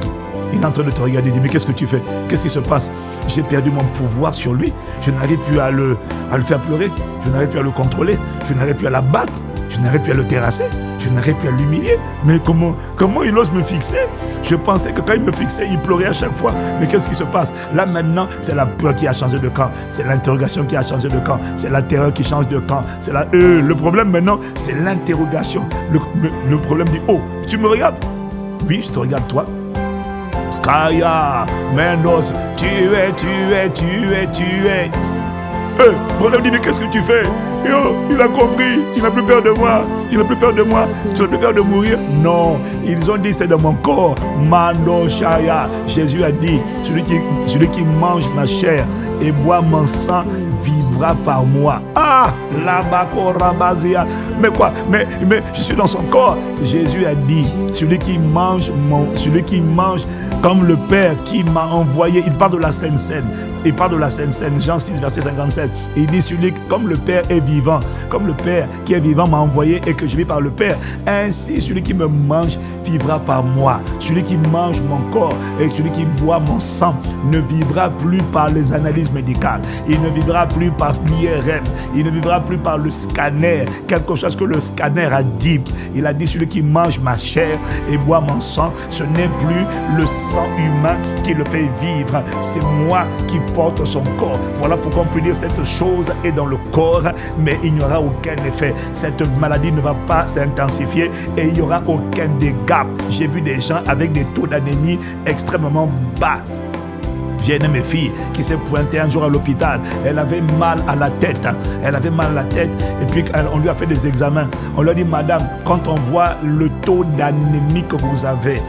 il est en train de te regarder. Il dit, mais qu'est-ce que tu fais? Qu'est-ce qui se passe? J'ai perdu mon pouvoir sur lui. Je n'arrive plus à le faire pleurer. Je n'arrive plus à le contrôler. Je n'arrive plus à l'abattre. Je n'arrive plus à le terrasser. Je n'arrive plus à l'humilier. Mais comment il ose me fixer? Je pensais que quand il me fixait, il pleurait à chaque fois. Mais qu'est-ce qui se passe? Là maintenant, c'est la peur qui a changé de camp. C'est l'interrogation qui a changé de camp. C'est la terreur qui change de camp. C'est le problème maintenant, c'est l'interrogation. Le problème dit, oh, tu me regardes? Oui, je te regarde toi. Kaya, Mendos, tu es. Le problème dit, mais qu'est-ce que tu fais? Yo, il a compris, il n'a plus peur de moi, il n'a plus peur de moi, tu n'as plus peur de mourir. Non, ils ont dit c'est dans mon corps. Mando Shaya. Jésus a dit, celui qui mange ma chair et boit mon sang vivra par moi. Ah, là-bas, Rabazia. Mais quoi? Mais je suis dans son corps. Jésus a dit, celui qui mange comme le Père qui m'a envoyé, il parle de la Sainte Seine, Il parle de la Sainte Seine, Jean 6, verset 57. Il dit, celui comme le Père est vivant, comme le Père qui est vivant m'a envoyé et que je vis par le Père, ainsi celui qui me mange vivra par moi. Celui qui mange mon corps et celui qui boit mon sang ne vivra plus par les analyses médicales. Il ne vivra plus par l'IRM. Il ne vivra plus par le scanner. Quelque chose que le scanner a dit. Il a dit, celui qui mange ma chair et boit mon sang, ce n'est plus le sang humain qui le fait vivre. C'est moi qui porte son corps. Voilà pourquoi on peut dire cette chose est dans le corps, mais il n'y aura aucun effet. Cette maladie ne va pas s'intensifier et il n'y aura aucun dégât. J'ai vu des gens avec des taux d'anémie extrêmement bas. J'ai une de mes filles qui s'est pointée un jour à l'hôpital. Elle avait mal à la tête. Elle avait mal à la tête. Et puis on lui a fait des examens. On lui a dit, madame, quand on voit le taux d'anémie que vous avez,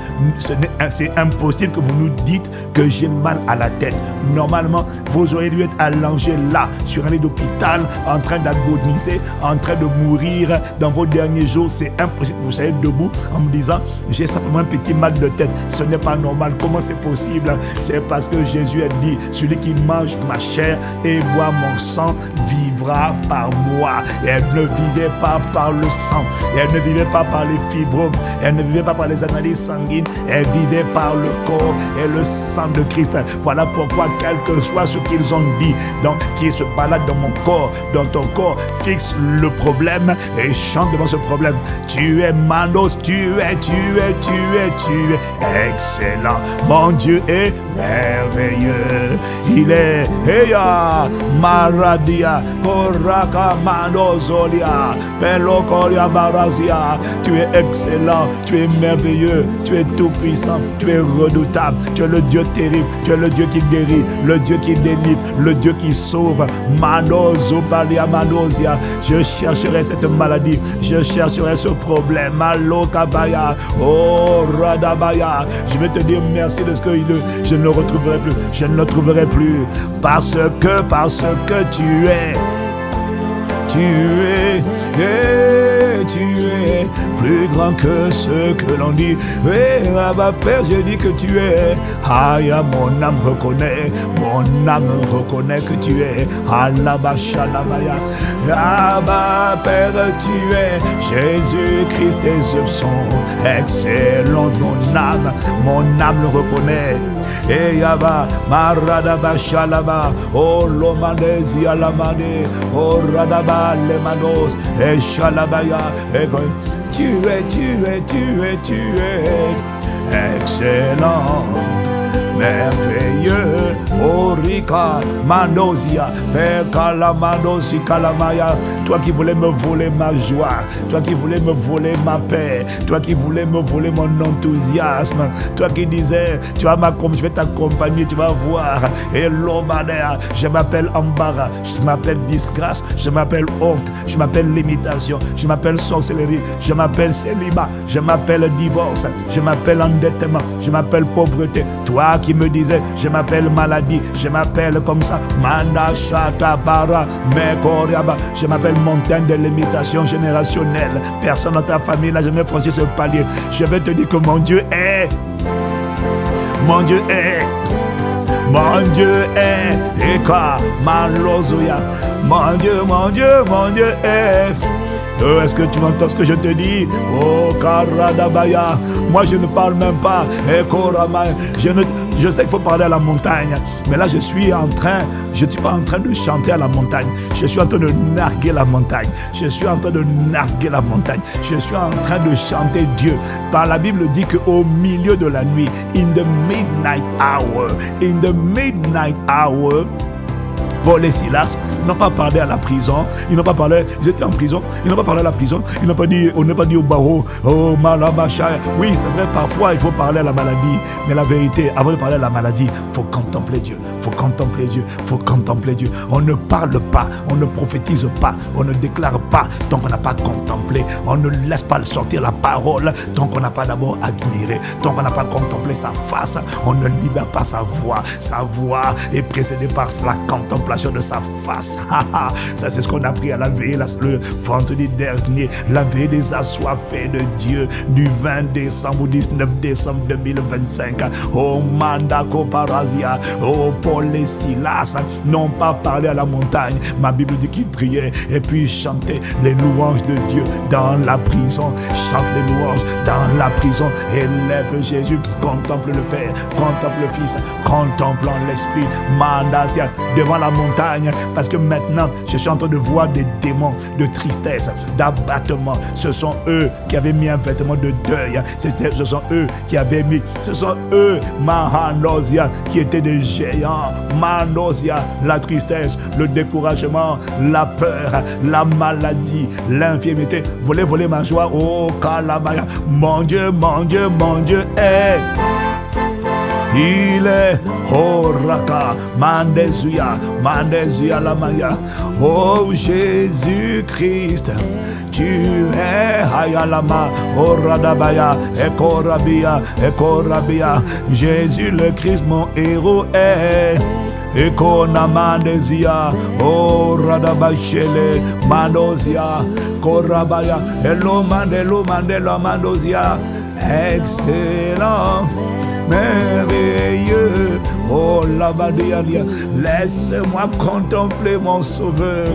c'est impossible que vous nous dites que j'ai mal à la tête. Normalement, vous auriez dû être allongé là, sur un lit d'hôpital, en train d'agoniser, en train de mourir dans vos derniers jours. C'est impossible. Vous savez, debout, en me disant, j'ai simplement un petit mal de tête. Ce n'est pas normal. Comment c'est possible? C'est parce que Jésus a dit, celui qui mange ma chair et boit mon sang vivra par moi. Et elle ne vivait pas par le sang. Et elle ne vivait pas par les fibromes. Elle ne vivait pas par les analyses sanguines. Elle vivait par le corps et le sang de Christ. Voilà pourquoi, quel que soit ce qu'ils ont dit, donc, qui se balade dans mon corps, dans ton corps, fixe le problème et chante devant ce problème. Tu es Manos, tu es excellent. Mon Dieu est merveilleux. Il est Eya Maradia Moraka Manozolia Pelokolia Barazia. Tu es excellent, tu es merveilleux, tu es tout puissant, tu es redoutable, tu es le Dieu terrible, tu es le Dieu qui guérit, le Dieu qui délivre, le Dieu qui sauve. Manozobalia Manosia. Je chercherai cette maladie, je chercherai ce problème. Alokabaya, oh Radabaya. Je vais te dire merci de ce que je ne le retrouverai plus. Je ne le trouverai plus parce que tu es plus grand que ce que l'on dit. Et Abba Père, je dis que tu es. Aïe, mon âme reconnaît que tu es. Alaba Shalamaya. Abba Père, tu es. Jésus-Christ, tes œuvres sont excellentes. Mon âme le reconnaît. Et Yaba, Maradaba Shalaba, oh Lomanesi Alamane, oh Radaba Lemanos, et Shalabaya, et tu es excellent, merveilleux, oh Rika, Manosia, Père Kalamanosi Kalamaya. Toi qui voulais me voler ma joie, toi qui voulais me voler ma paix, toi qui voulais me voler mon enthousiasme, toi qui disais, je vais t'accompagner, tu vas voir. Et l'Omanea, je m'appelle embarras, je m'appelle disgrâce, je m'appelle honte, je m'appelle limitation, je m'appelle sorcellerie, je m'appelle célibat, je m'appelle divorce, je m'appelle endettement, je m'appelle pauvreté. Toi qui me disais, je m'appelle maladie, je m'appelle comme ça, Manda Shata Bara, Mekoriaba, je m'appelle montagne de limitation générationnelle. Personne dans ta famille n'a jamais franchi ce palier. Je vais te dire que mon Dieu est. Mon Dieu est. Eka Malozoya. Mon Dieu est. Est-ce que tu entends ce que je te dis? Oh Karadabaya. Moi je ne parle même pas. Je sais qu'il faut parler à la montagne, mais là je ne suis pas en train de chanter à la montagne. Je suis en train de narguer la montagne. Je suis en train de chanter Dieu. Par la Bible dit qu'au milieu de la nuit, in the midnight hour, Paul et Silas n'ont pas parlé à la prison. Ils étaient en prison. Ils n'ont pas parlé à la prison. On n'a pas dit au barreau, oh Malamacha. Oui, c'est vrai, parfois il faut parler à la maladie. Mais la vérité, avant de parler à la maladie, il faut contempler Dieu. On ne parle pas, on ne prophétise pas, on ne déclare pas tant qu'on n'a pas contemplé. On ne laisse pas sortir la parole tant qu'on n'a pas d'abord admiré, tant qu'on n'a pas contemplé sa face. On ne libère pas sa voix. Sa voix est précédée par la contemplation contemplation de sa face. Ça, c'est ce qu'on a pris à la veille, le vendredi dernier, la veille des assoiffés de Dieu, du 20 décembre au 19 décembre 2025. Oh, Mandako Parazia, oh, Paul et Silas n'ont pas parlé à la montagne. Ma Bible dit qu'ils priaient et puis ils chantaient les louanges de Dieu dans la prison. Chante les louanges dans la prison. Élève Jésus, contemple le Père, contemple le Fils, contemplant l'Esprit. Mandasia devant la montagne, parce que maintenant je suis en train de voir des démons de tristesse, d'abattement. Ce sont eux qui avaient mis un vêtement de deuil. Ce sont eux qui avaient mis, ce sont eux, Mahanosia, qui étaient des géants. Manosia, la tristesse, le découragement, la peur, la maladie, l'infirmité. Voler ma joie. Oh, Kalabaya. Mon Dieu, mon Dieu, mon Dieu est. Il est Horaka, Mandezuya, Mandezuya la Maya. Oh Jésus-Christ, tu es Hayalama, Oradabaya, Ekorabia, Ekorabia. Jésus le Christ, mon héros est. Ekona Mandezia, Oradabashele, Mandozia, Korabaya, Elo Mandelo, Mandela Mandozia. Excellent, merveilleux, oh Labadia, laisse-moi contempler mon Sauveur,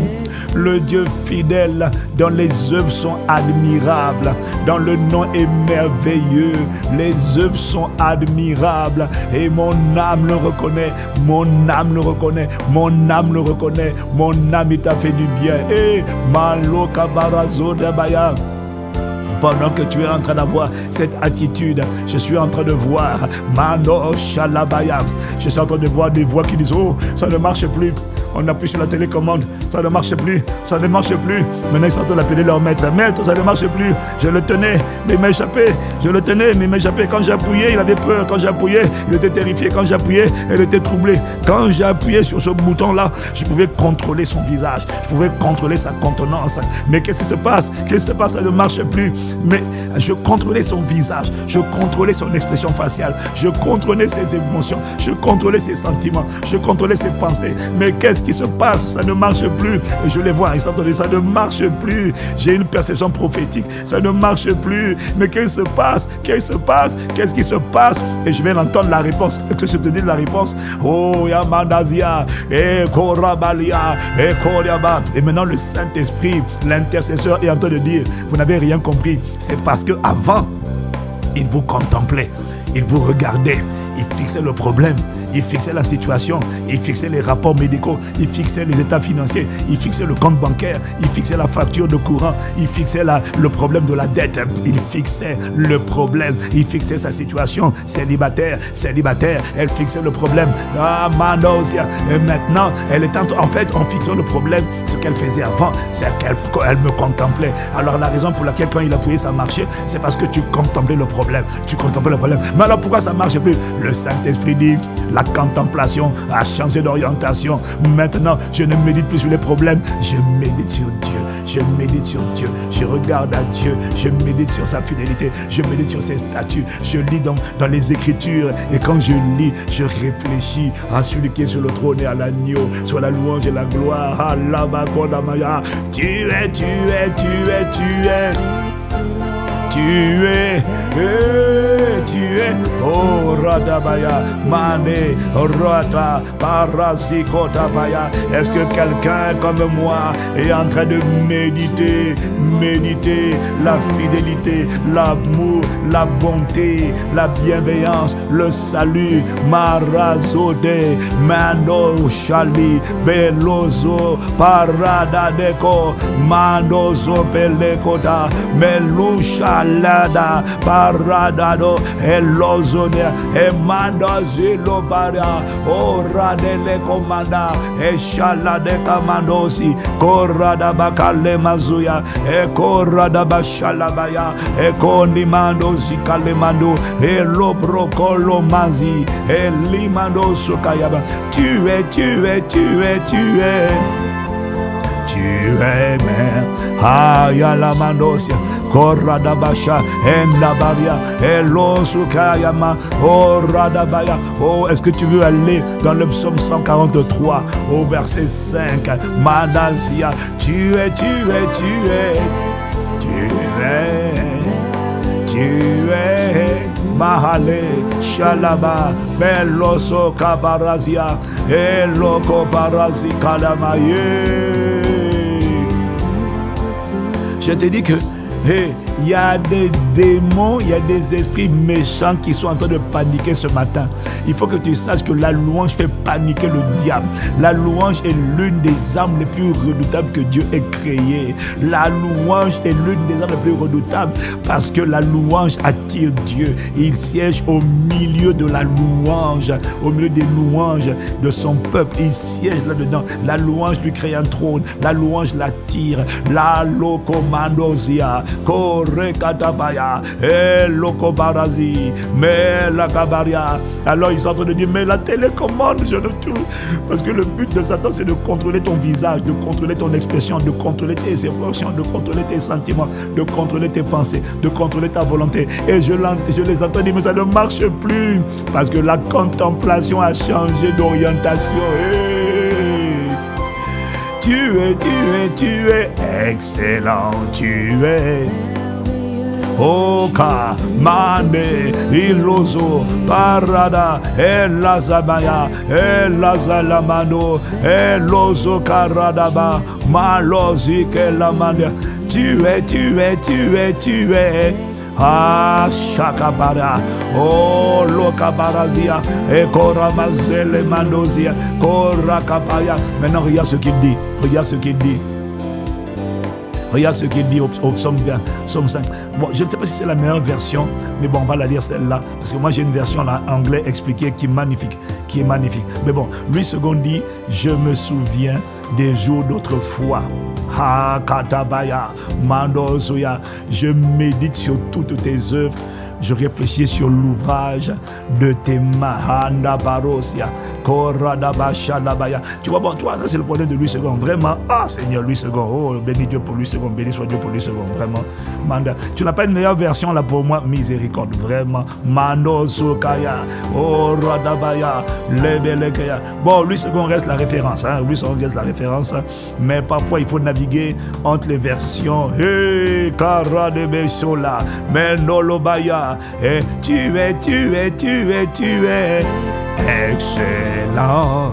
le Dieu fidèle, dont les œuvres sont admirables, dont le nom est merveilleux, les œuvres sont admirables, et mon âme le reconnaît, mon âme le reconnaît, mon âme le reconnaît, mon âme il t'a fait du bien, et Maloka Barazo Dabaya. Pendant que tu es en train d'avoir cette attitude, je suis en train de voir Mano Shalabaya. Je suis en train de voir des voix qui disent: oh, ça ne marche plus. On appuie sur la télécommande, ça ne marche plus, ça ne marche plus. Maintenant ils sont en train d'appeler leur maître. Maître, ça ne marche plus. Je le tenais, mais il m'a échappé. Je le tenais, mais il m'a échappé. Quand j'appuyais, il avait peur. Quand j'appuyais, il était terrifié. Quand j'appuyais, il était troublé. Quand j'appuyais sur ce bouton-là, je pouvais contrôler son visage. Je pouvais contrôler sa contenance. Mais qu'est-ce qui se passe? Qu'est-ce qui se passe? Ça ne marche plus. Mais je contrôlais son visage. Je contrôlais son expression faciale. Je contrôlais ses émotions. Je contrôlais ses sentiments. Je contrôlais ses pensées. Mais qu'est-ce qui se passe? Ça ne marche plus. Et je les vois, ils sont en train de dire: ça ne marche plus. J'ai une perception prophétique. Ça ne marche plus. Mais qu'est-ce qui se passe? Qu'est-ce qui se passe? Qu'est-ce qui se passe? Et je viens d'entendre la réponse. Est-ce que je te dis la réponse? Oh, Yamanazia, et Korabalia, et Koryaba. Et maintenant, le Saint-Esprit, l'intercesseur, est en train de dire: vous n'avez rien compris. C'est parce que avant, il vous contemplait, il vous regardait, il fixait le problème. Il fixait la situation, il fixait les rapports médicaux, il fixait les états financiers, il fixait le compte bancaire, il fixait la facture de courant, il fixait le problème de la dette, il fixait le problème, il fixait sa situation célibataire, elle fixait le problème. Ah, Manosia. Et maintenant, elle est en fait, en fixant le problème, ce qu'elle faisait avant, c'est qu'elle me contemplait. Alors la raison pour laquelle quand il a appuyé ça marchait, c'est parce que tu contemplais le problème, tu contemplais le problème. Mais alors pourquoi ça ne marche plus? Le Saint-Esprit dit: la contemplation a changé d'orientation. Maintenant, je ne médite plus sur les problèmes, je médite sur Dieu. Je médite sur Dieu, je regarde à Dieu, je médite sur sa fidélité, je médite sur ses statuts, je lis dans les Écritures, et quand je lis, je réfléchis à celui qui est sur le trône et à l'agneau, sur la louange et la gloire. Alabakodamaya. Tu es, oh Radabaya, Mane, Rata, Parasikotapaya. Est-ce que quelqu'un comme moi est en train de méditer la fidélité, l'amour, la bonté, la bienveillance, le salut? Marazode, Mano Shali, Belozo, Paradadeko, Mandozo Pelekota, Melusha. Lada paradado elozone emandazilo baria ora dele komanda eshala de kamandosi korada bakale mazuya e korada bashala baya e kondi mandosi kalemando e lo brokolo mazi e limando sukayaba. Tu es tu es mère. Aya la mandosia, Koradabasha, Endabaria, Elosukayama, Oradabaya. Oh, est-ce que tu veux aller dans le psaume 143 au verset 5? Manasia, tu es, Mahale, Shalaba, Beloso Kabarazia, Eloko Barazi Kalamaye. Je te dis que il y a des démons, il y a des esprits méchants qui sont en train de paniquer ce matin. Il faut que tu saches que la louange fait paniquer le diable. La louange est l'une des armes les plus redoutables que Dieu ait créées. La louange est l'une des armes les plus redoutables parce que la louange attire Dieu. Il siège au milieu de la louange, au milieu des louanges de son peuple. Il siège là-dedans. La louange lui crée un trône. La louange l'attire. La locomandosia. Korekadabaya, Elokobarazi, Melakabaria. Alors ils sont en train de dire, mais la télécommande, je le tue. Parce que le but de Satan, c'est de contrôler ton visage, de contrôler ton expression, de contrôler tes émotions, de contrôler tes sentiments, de contrôler tes pensées, de contrôler ta volonté. Et je les entends dire, mais ça ne marche plus. Parce que la contemplation a changé d'orientation. Tu es excellent, tu es. Oka, Mande, Ilozo, Parada, Elazabaya, Elazalamano, Elozo Karadaba, Malozi Kelamanda. Tu es. Ah, Shakabara, oh, Lokabarazia, et Koramazele Mandozia, Korakapaya. Maintenant, regarde ce qu'il dit. Regarde ce qu'il dit au psaume 5. Bon, je ne sais pas si c'est la meilleure version, mais bon, on va la lire celle-là, parce que moi j'ai une version là, anglais expliquée qui est magnifique. Mais bon, Louis II dit, je me souviens des jours d'autrefois. Ha katabaya, mandosuya. Je médite sur toutes tes œuvres. Je réfléchis sur l'ouvrage de tes mains. Handa barosia, koradabashalabaya. Tu vois, bon, toi, ça c'est le problème de Louis II. Vraiment, ah Seigneur Louis II. Oh, béni Dieu pour Louis II. Béni soit Dieu pour Louis II. Vraiment, Manda. Tu n'as pas une meilleure version là pour moi? Miséricorde, vraiment. Mando sukaya, oh radabaya, lebelekaya. Bon, Louis II reste la référence. Louis II reste la référence. Mais parfois, il faut naviguer entre les versions. Hey, karadebeshola, menolobaya. Et tu es excellent.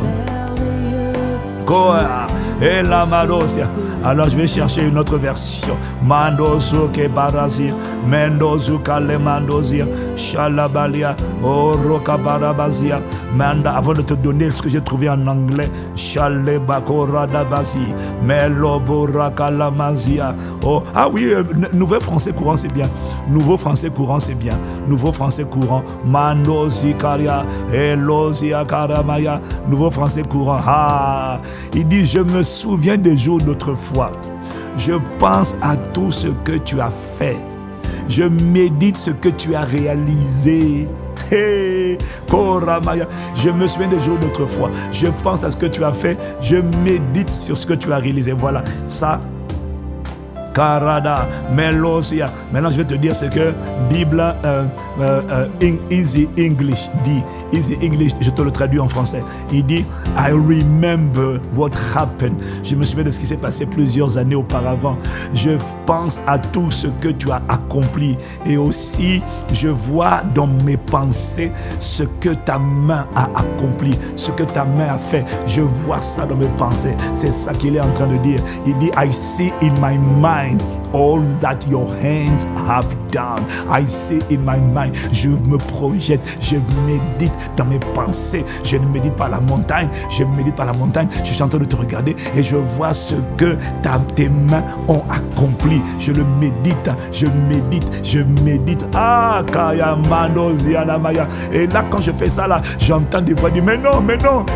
Koa et la madosia. Alors je vais chercher une autre version. Mandozo ke barazir, Mendozu kale mandozir, Shalabalia, Oroka barabazia. Manda, avant de te donner ce que j'ai trouvé en anglais, Shalebakora dabasi, Meloboraka lamazia. Oh, ah oui, nouveau français courant c'est bien. Nouveau français courant c'est bien. Nouveau français courant, Mandozi karia, Elozia karamaya. Nouveau français courant. Ah, il dit, je me souviens des jours d'autrefois. Je pense à tout ce que tu as fait. Je médite ce que tu as réalisé. Hey, Koramaya. Je me souviens des jours d'autrefois. Je pense à ce que tu as fait. Je médite sur ce que tu as réalisé. Voilà, ça. Karada, Melosia. Maintenant, je vais te dire ce que Bible Easy English dit. Easy English, je te le traduis en français. Il dit, I remember what happened. Je me souviens de ce qui s'est passé plusieurs années auparavant. Je pense à tout ce que tu as accompli. Et aussi, je vois dans mes pensées ce que ta main a accompli, ce que ta main a fait. Je vois ça dans mes pensées. C'est ça qu'il est en train de dire. Il dit, I see in my mind all that your hands have done. I see in my mind. Je me projette, je médite dans mes pensées. Je ne médite pas la montagne, je ne médite pas la montagne. Je suis en train de te regarder et je vois ce que tes mains ont accompli. Je le médite, je médite. Ah, Kaya Manozia Namaya. Et là, quand je fais ça, là, j'entends des voix dire, mais non,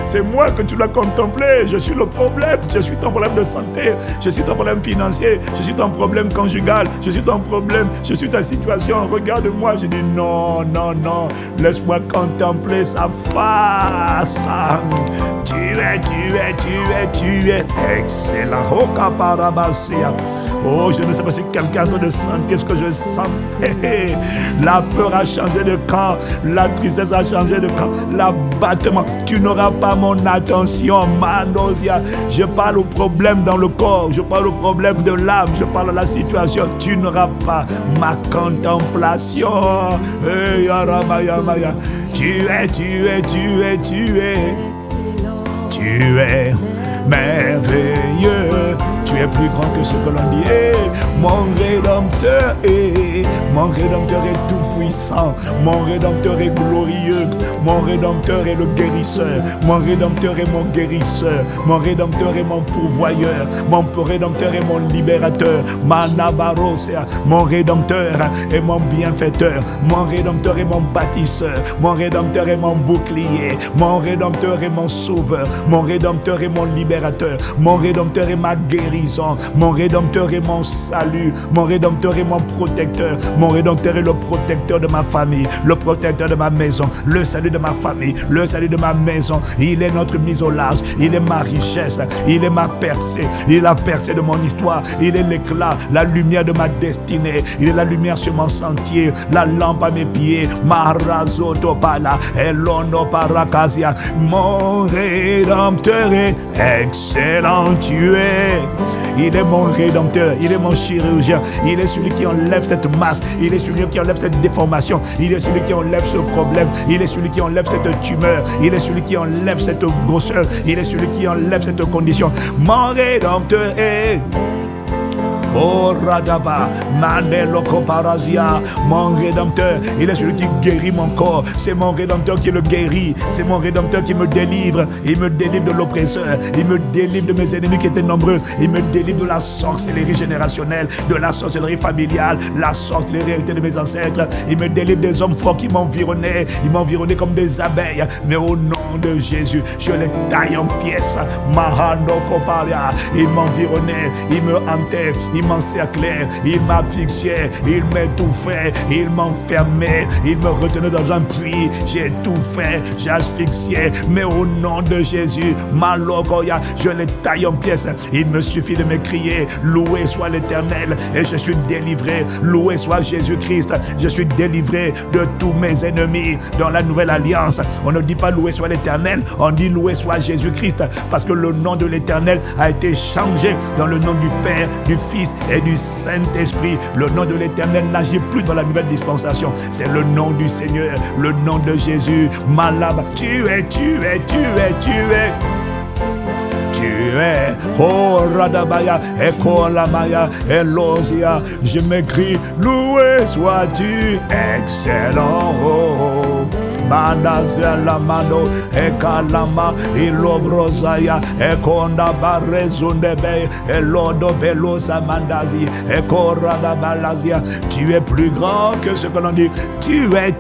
c'est moi que tu l'as contemplé. Je suis le problème, je suis ton problème de santé, je suis ton problème financier, je suis ton problème problème conjugal, je suis ton problème, je suis ta situation, regarde-moi. Je dis non, non, non, laisse-moi contempler sa face. Tu es excellent. Oh, kaparabasia. Oh, je ne sais pas si quelqu'un est en train de sentir ce que je sens. La peur a changé de camp. La tristesse a changé de camp. L'abattement. Tu n'auras pas mon attention. Manosia. Je parle au problème dans le corps. Je parle au problème de l'âme. Je parle à la situation. Tu n'auras pas ma contemplation. Tu es merveilleux. Tu es plus grand que ce que l'on dit. Mon Rédempteur est tout puissant. Mon Rédempteur est glorieux. Mon Rédempteur est le guérisseur. Mon Rédempteur est mon guérisseur. Mon Rédempteur est mon pourvoyeur. Mon Rédempteur est mon libérateur. Mon Rédempteur est mon bienfaiteur. Mon Rédempteur est mon bâtisseur. Mon Rédempteur est mon bouclier. Mon Rédempteur est mon sauveur. Mon Rédempteur est mon libérateur. Mon Rédempteur est ma guérison. Mon Rédempteur est mon salut. Mon Rédempteur est mon protecteur. Mon Rédempteur est le protecteur de ma famille, le protecteur de ma maison, le salut de ma famille, le salut de ma maison. Il est notre mise au large. Il est ma richesse. Il est ma percée. Il est la percée de mon histoire. Il est l'éclat, la lumière de ma destinée. Il est la lumière sur mon sentier, la lampe à mes pieds. Marazotopala, Elono Parakasia. Mon Rédempteur est excellent. Tu es. Il est mon Rédempteur, il est mon chirurgien, il est celui qui enlève cette masse, il est celui qui enlève cette déformation, il est celui qui enlève ce problème, il est celui qui enlève cette tumeur, il est celui qui enlève cette grosseur, il est celui qui enlève cette condition. Mon Rédempteur est... Oh Radaba, Mandeloko Parazia, mon Rédempteur, il est celui qui guérit mon corps. C'est mon Rédempteur qui le guérit. C'est mon Rédempteur qui me délivre. Il me délivre de l'oppresseur. Il me délivre de mes ennemis qui étaient nombreux. Il me délivre de la sorcellerie générationnelle, de la sorcellerie familiale, la sorcellerie héritée de mes ancêtres. Il me délivre des hommes forts qui m'environnaient. Ils m'environnaient comme des abeilles. Mais au nom de Jésus, je les taille en pièces. Mahandoko Paria, il m'environnait, il me hantait, il m'encerclait, il m'asphyxiait, il m'étouffait, il m'enfermait, il me retenait dans un puits. J'ai tout fait, j'asphyxiais, mais au nom de Jésus, Malogoya, je les taille en pièces. Il me suffit de me crier, loué soit l'Éternel, et je suis délivré. Loué soit Jésus-Christ, je suis délivré de tous mes ennemis. Dans la nouvelle alliance, on ne dit pas loué soit l'Éternel, on dit loué soit Jésus-Christ, parce que le nom de l'Éternel a été changé dans le nom du Père, du Fils et du Saint-Esprit. Le nom de l'Éternel n'agit plus dans la nouvelle dispensation. C'est le nom du Seigneur, le nom de Jésus. Malab, tu es. Oh Radabaya, Ekolamaya, Elosia. Je m'écris, loué sois-tu, excellent. Oh. Manazia la mano, ekalama, ilobrosaya, ekonda barezundebe, elodo belosa mandazi, ekorada balazia. Tu es plus grand que ce que l'on dit. Tu es.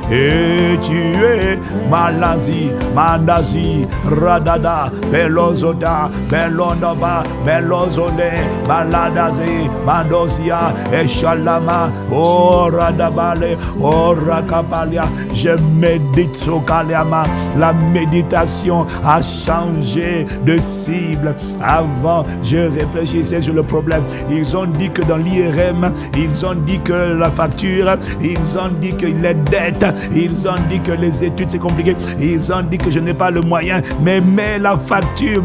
Et tu es Malazi, Mandazi, Radada, Belozoda, Belondoba, Belozone, Baladazi, Mandosia, Eshalama, Oh Radabale, Oh Rakapalia. Je médite sur Kaliama. La méditation a changé de cible. Avant, je réfléchissais sur le problème. Ils ont dit que dans l'IRM, ils ont dit que la facture, ils ont dit que les dettes, ils ont dit que les études c'est compliqué, ils ont dit que je n'ai pas le moyen, mais mets la facture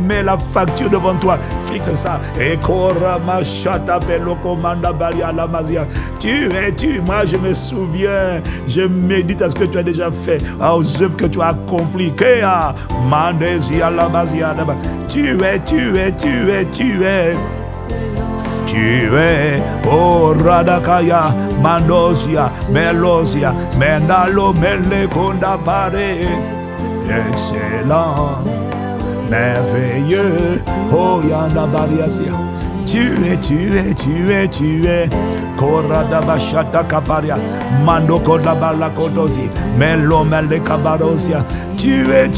devant toi, fixe ça. Et moi je me souviens, je médite à ce que tu as déjà fait, aux œuvres que tu as accomplies. Tu es, oh Radakaya, Mandosia, Melosia, Menalo, Melekonda Pare, excellent, merveilleux, oh Yanda Bariasia. Tu es, Korada Bashata Kaparia, Mando Kodabala Kodosi, Melo Meleka Barosia. Tu es.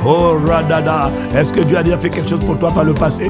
Oh Radada, est-ce que Dieu a déjà fait quelque chose pour toi par le passé?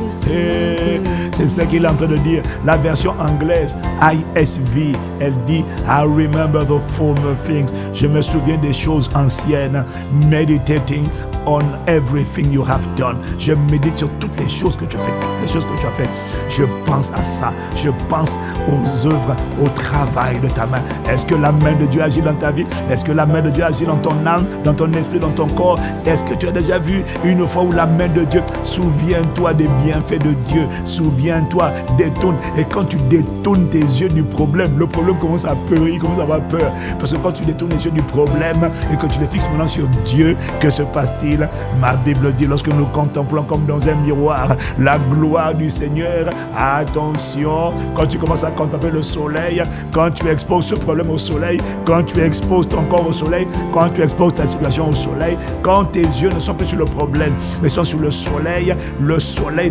C'est ce qu'il est en train de dire. La version anglaise, ISV, elle dit I remember the former things. Je me souviens des choses anciennes. Meditating on everything you have done. Je médite sur toutes les choses que tu as faites. Les choses que tu as faites. Je pense à ça. Je pense aux œuvres, au travail de ta main. Est-ce que la main de Dieu agit dans ta vie? Est-ce que la main de Dieu agit dans ton âme, dans ton esprit, dans ton corps? Est-ce que tu as déjà vu une fois où la main de Dieu? Souviens-toi des bienfaits de Dieu. Souviens-toi, détourne. Et quand tu détournes tes yeux du problème, le problème commence à peur, il commence à avoir peur. Parce que quand tu détournes les yeux du problème et que tu les fixes maintenant sur Dieu, que se passe-t-il? Ma Bible dit, lorsque nous contemplons comme dans un miroir la gloire du Seigneur, attention, quand tu commences à contempler le soleil, quand tu exposes ce problème au soleil, quand tu exposes ton corps au soleil, quand tu exposes ta situation au soleil, quand tes yeux ne sont plus sur le problème, mais sont sur le soleil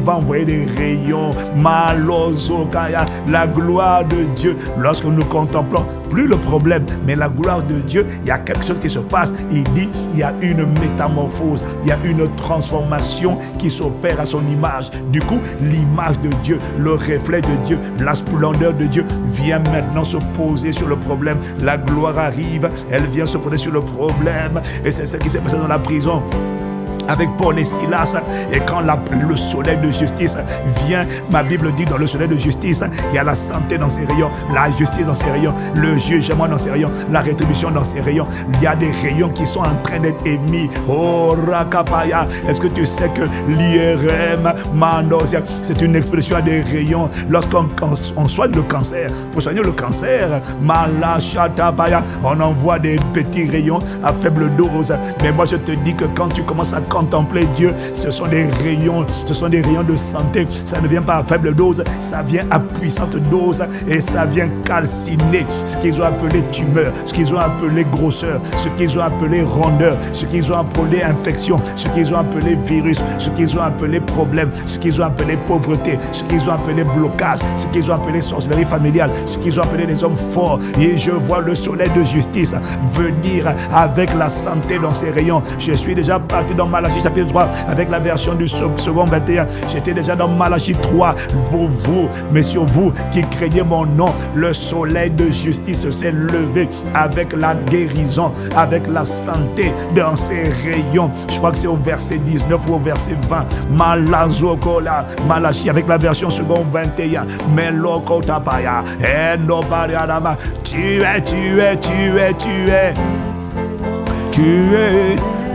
va envoyer des rayons. Malozokaya, la gloire de Dieu. Lorsque nous contemplons plus le problème, mais la gloire de Dieu, il y a quelque chose qui se passe. Il dit, il y a une métamorphose, il y a une transformation qui s'opère à son image. Du coup, l'image de Dieu, le reflet de Dieu, la splendeur de Dieu vient maintenant se poser sur le problème. La gloire arrive, elle vient se poser sur le problème. Et c'est ce qui s'est passé dans la prison avec Paul et Silas. Et quand le soleil de justice vient, ma Bible dit, dans le soleil de justice, il y a la santé dans ses rayons, la justice dans ses rayons, le jugement dans ses rayons, la rétribution dans ses rayons. Il y a des rayons qui sont en train d'être émis. Oh Rakapaya, est-ce que tu sais que l'IRM Mandosia, c'est une expression à des rayons? Lorsqu'on soigne le cancer, pour soigner le cancer, Malachatabaya, on envoie des petits rayons à faible dose. Mais moi je te dis que quand tu commences à contempler Dieu, ce sont des rayons de santé. Ça ne vient pas à faible dose, ça vient à puissante dose et ça vient calciner ce qu'ils ont appelé tumeur, ce qu'ils ont appelé grosseur, ce qu'ils ont appelé rondeur, ce qu'ils ont appelé infection, ce qu'ils ont appelé virus, ce qu'ils ont appelé problème, ce qu'ils ont appelé pauvreté, ce qu'ils ont appelé blocage, ce qu'ils ont appelé sorcellerie familiale, ce qu'ils ont appelé les hommes forts. Et je vois le soleil de justice venir avec la santé dans ses rayons. Je suis déjà parti dans Malachie chapitre 3 avec la version du second 21. J'étais déjà dans Malachie 3 pour vous, mais sur vous qui craignez mon nom, le soleil de justice s'est levé avec la guérison, avec la santé dans ses rayons. Je crois que c'est au verset 19 ou au verset 20. Malazokola, Malachie avec la version second 21. Melokotapaya, Endobariadama. Tu es.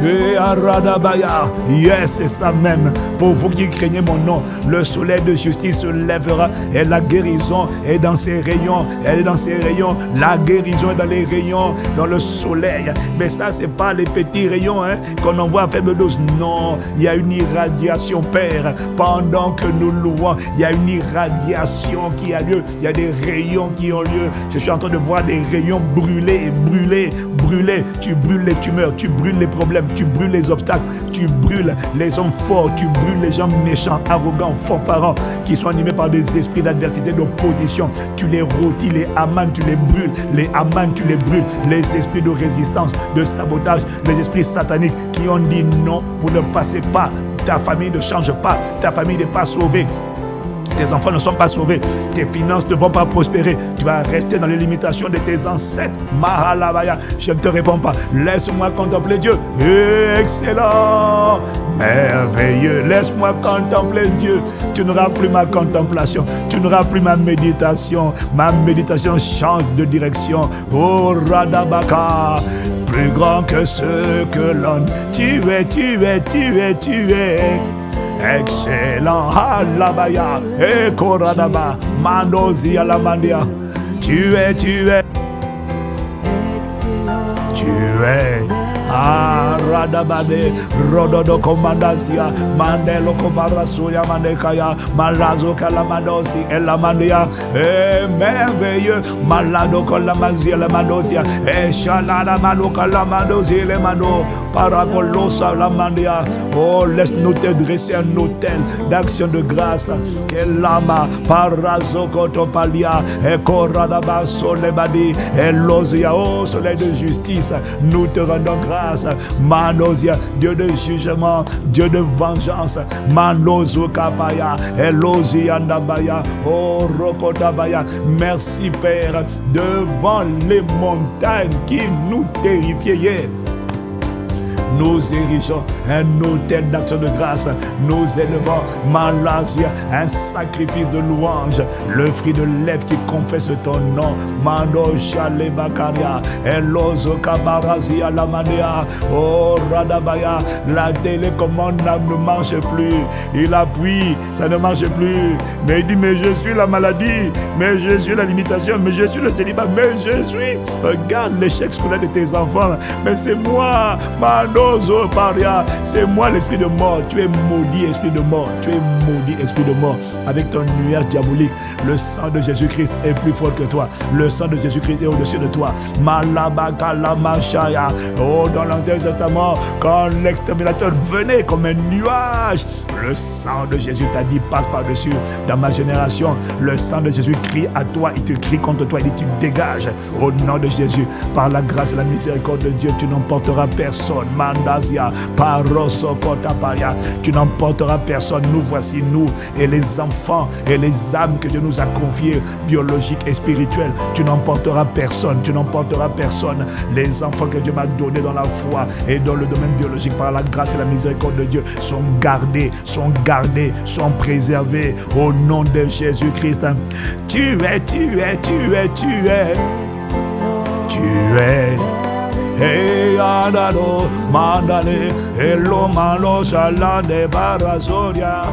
Et Aradabaya, yes, c'est ça même. Pour vous qui craignez mon nom, le soleil de justice se lèvera et la guérison est dans ses rayons. Elle est dans ses rayons. La guérison est dans les rayons, dans le soleil. Mais ça, c'est pas les petits rayons qu'on envoie à faible dose. Non, il y a une irradiation, Père. Pendant que nous louons, il y a une irradiation qui a lieu. Il y a des rayons qui ont lieu. Je suis en train de voir des rayons brûler. Tu brûles les tumeurs, tu brûles les problèmes, tu brûles les obstacles, tu brûles les hommes forts, tu brûles les gens méchants, arrogants, fanfarons, qui sont animés par des esprits d'adversité, d'opposition. Tu les rôtis, les amanes, tu les brûles, les amanes, tu les brûles, les esprits de résistance, de sabotage, les esprits sataniques qui ont dit non, vous ne passez pas, ta famille ne change pas, ta famille n'est pas sauvée. Tes enfants ne sont pas sauvés, tes finances ne vont pas prospérer, tu vas rester dans les limitations de tes ancêtres. Mahalabaya, je ne te réponds pas. Laisse-moi contempler Dieu. Excellent, merveilleux. Laisse-moi contempler Dieu. Tu n'auras plus ma contemplation, tu n'auras plus ma méditation. Ma méditation change de direction. Oh Radabaka, plus grand que ce que l'on. Tu es. Excellent, Halabaya, Ekoradaba, Mandozi Alamandia. Tu es. Radabade, Rododo Comandasia, Mandelo Comarasuya Mandekaya, Malazo Calamadosi, Elamandia, merveilleux, Malado Colamazia, Lamandosia, Shalada Maloka Lamadosi, Lemando, paragolosa lamandia. Oh, laisse-nous te dresser un autel d'action de grâce. Kelama, parazokotopalia, ekoradaba solebadi, elosia, oh soleil de justice, nous te rendons grâce. Manosia, Dieu de jugement, Dieu de vengeance. Manozo kapaya, elosia ndabaya, oh rokotabaya. Merci Père, devant les montagnes qui nous terrifiaient hier. Nous érigeons un autel d'action de grâce. Nous élevons Malasia, un sacrifice de louange. Le fruit de lèvres qui confesse ton nom. Mano Shale Bakaria, Elozo Kabarazia Lamanea, Oh Radabaya. La télécommande ne marche plus. Il appuie, ça ne marche plus. Mais il dit, mais je suis la maladie, mais je suis la limitation, mais je suis le célibat, mais je suis. Regarde l'échec scolaire de tes enfants. Mais c'est moi, Manozo Paria. C'est moi l'esprit de mort. Tu es maudit esprit de mort. Tu es maudit esprit de mort. Avec ton nuage diabolique, le sang de Jésus-Christ est plus fort que toi. Le sang de Jésus-Christ est au-dessus de toi. Malabakalamaşaya. Oh, dans l'Ancien Testament, quand l'exterminateur venait comme un nuage, le sang de Jésus t'a dit passe par-dessus. Dans ma génération, le sang de Jésus crie à toi, il te crie contre toi, il dit tu dégages. Au nom de Jésus, par la grâce et la miséricorde de Dieu, tu n'emporteras personne. Mandazia, Parosokotaparia, tu n'emporteras personne. Nous voici, nous et les enfants et les âmes que Dieu nous a confiées, biologiques et spirituelles. Tu n'emporteras personne, tu n'emporteras personne. Les enfants que Dieu m'a donnés dans la foi et dans le domaine biologique, par la grâce et la miséricorde de Dieu, sont gardés, sont préservés au nom de Jésus-Christ. Tu es. Hey, adado, mandale, elo malo, salade, barazoria,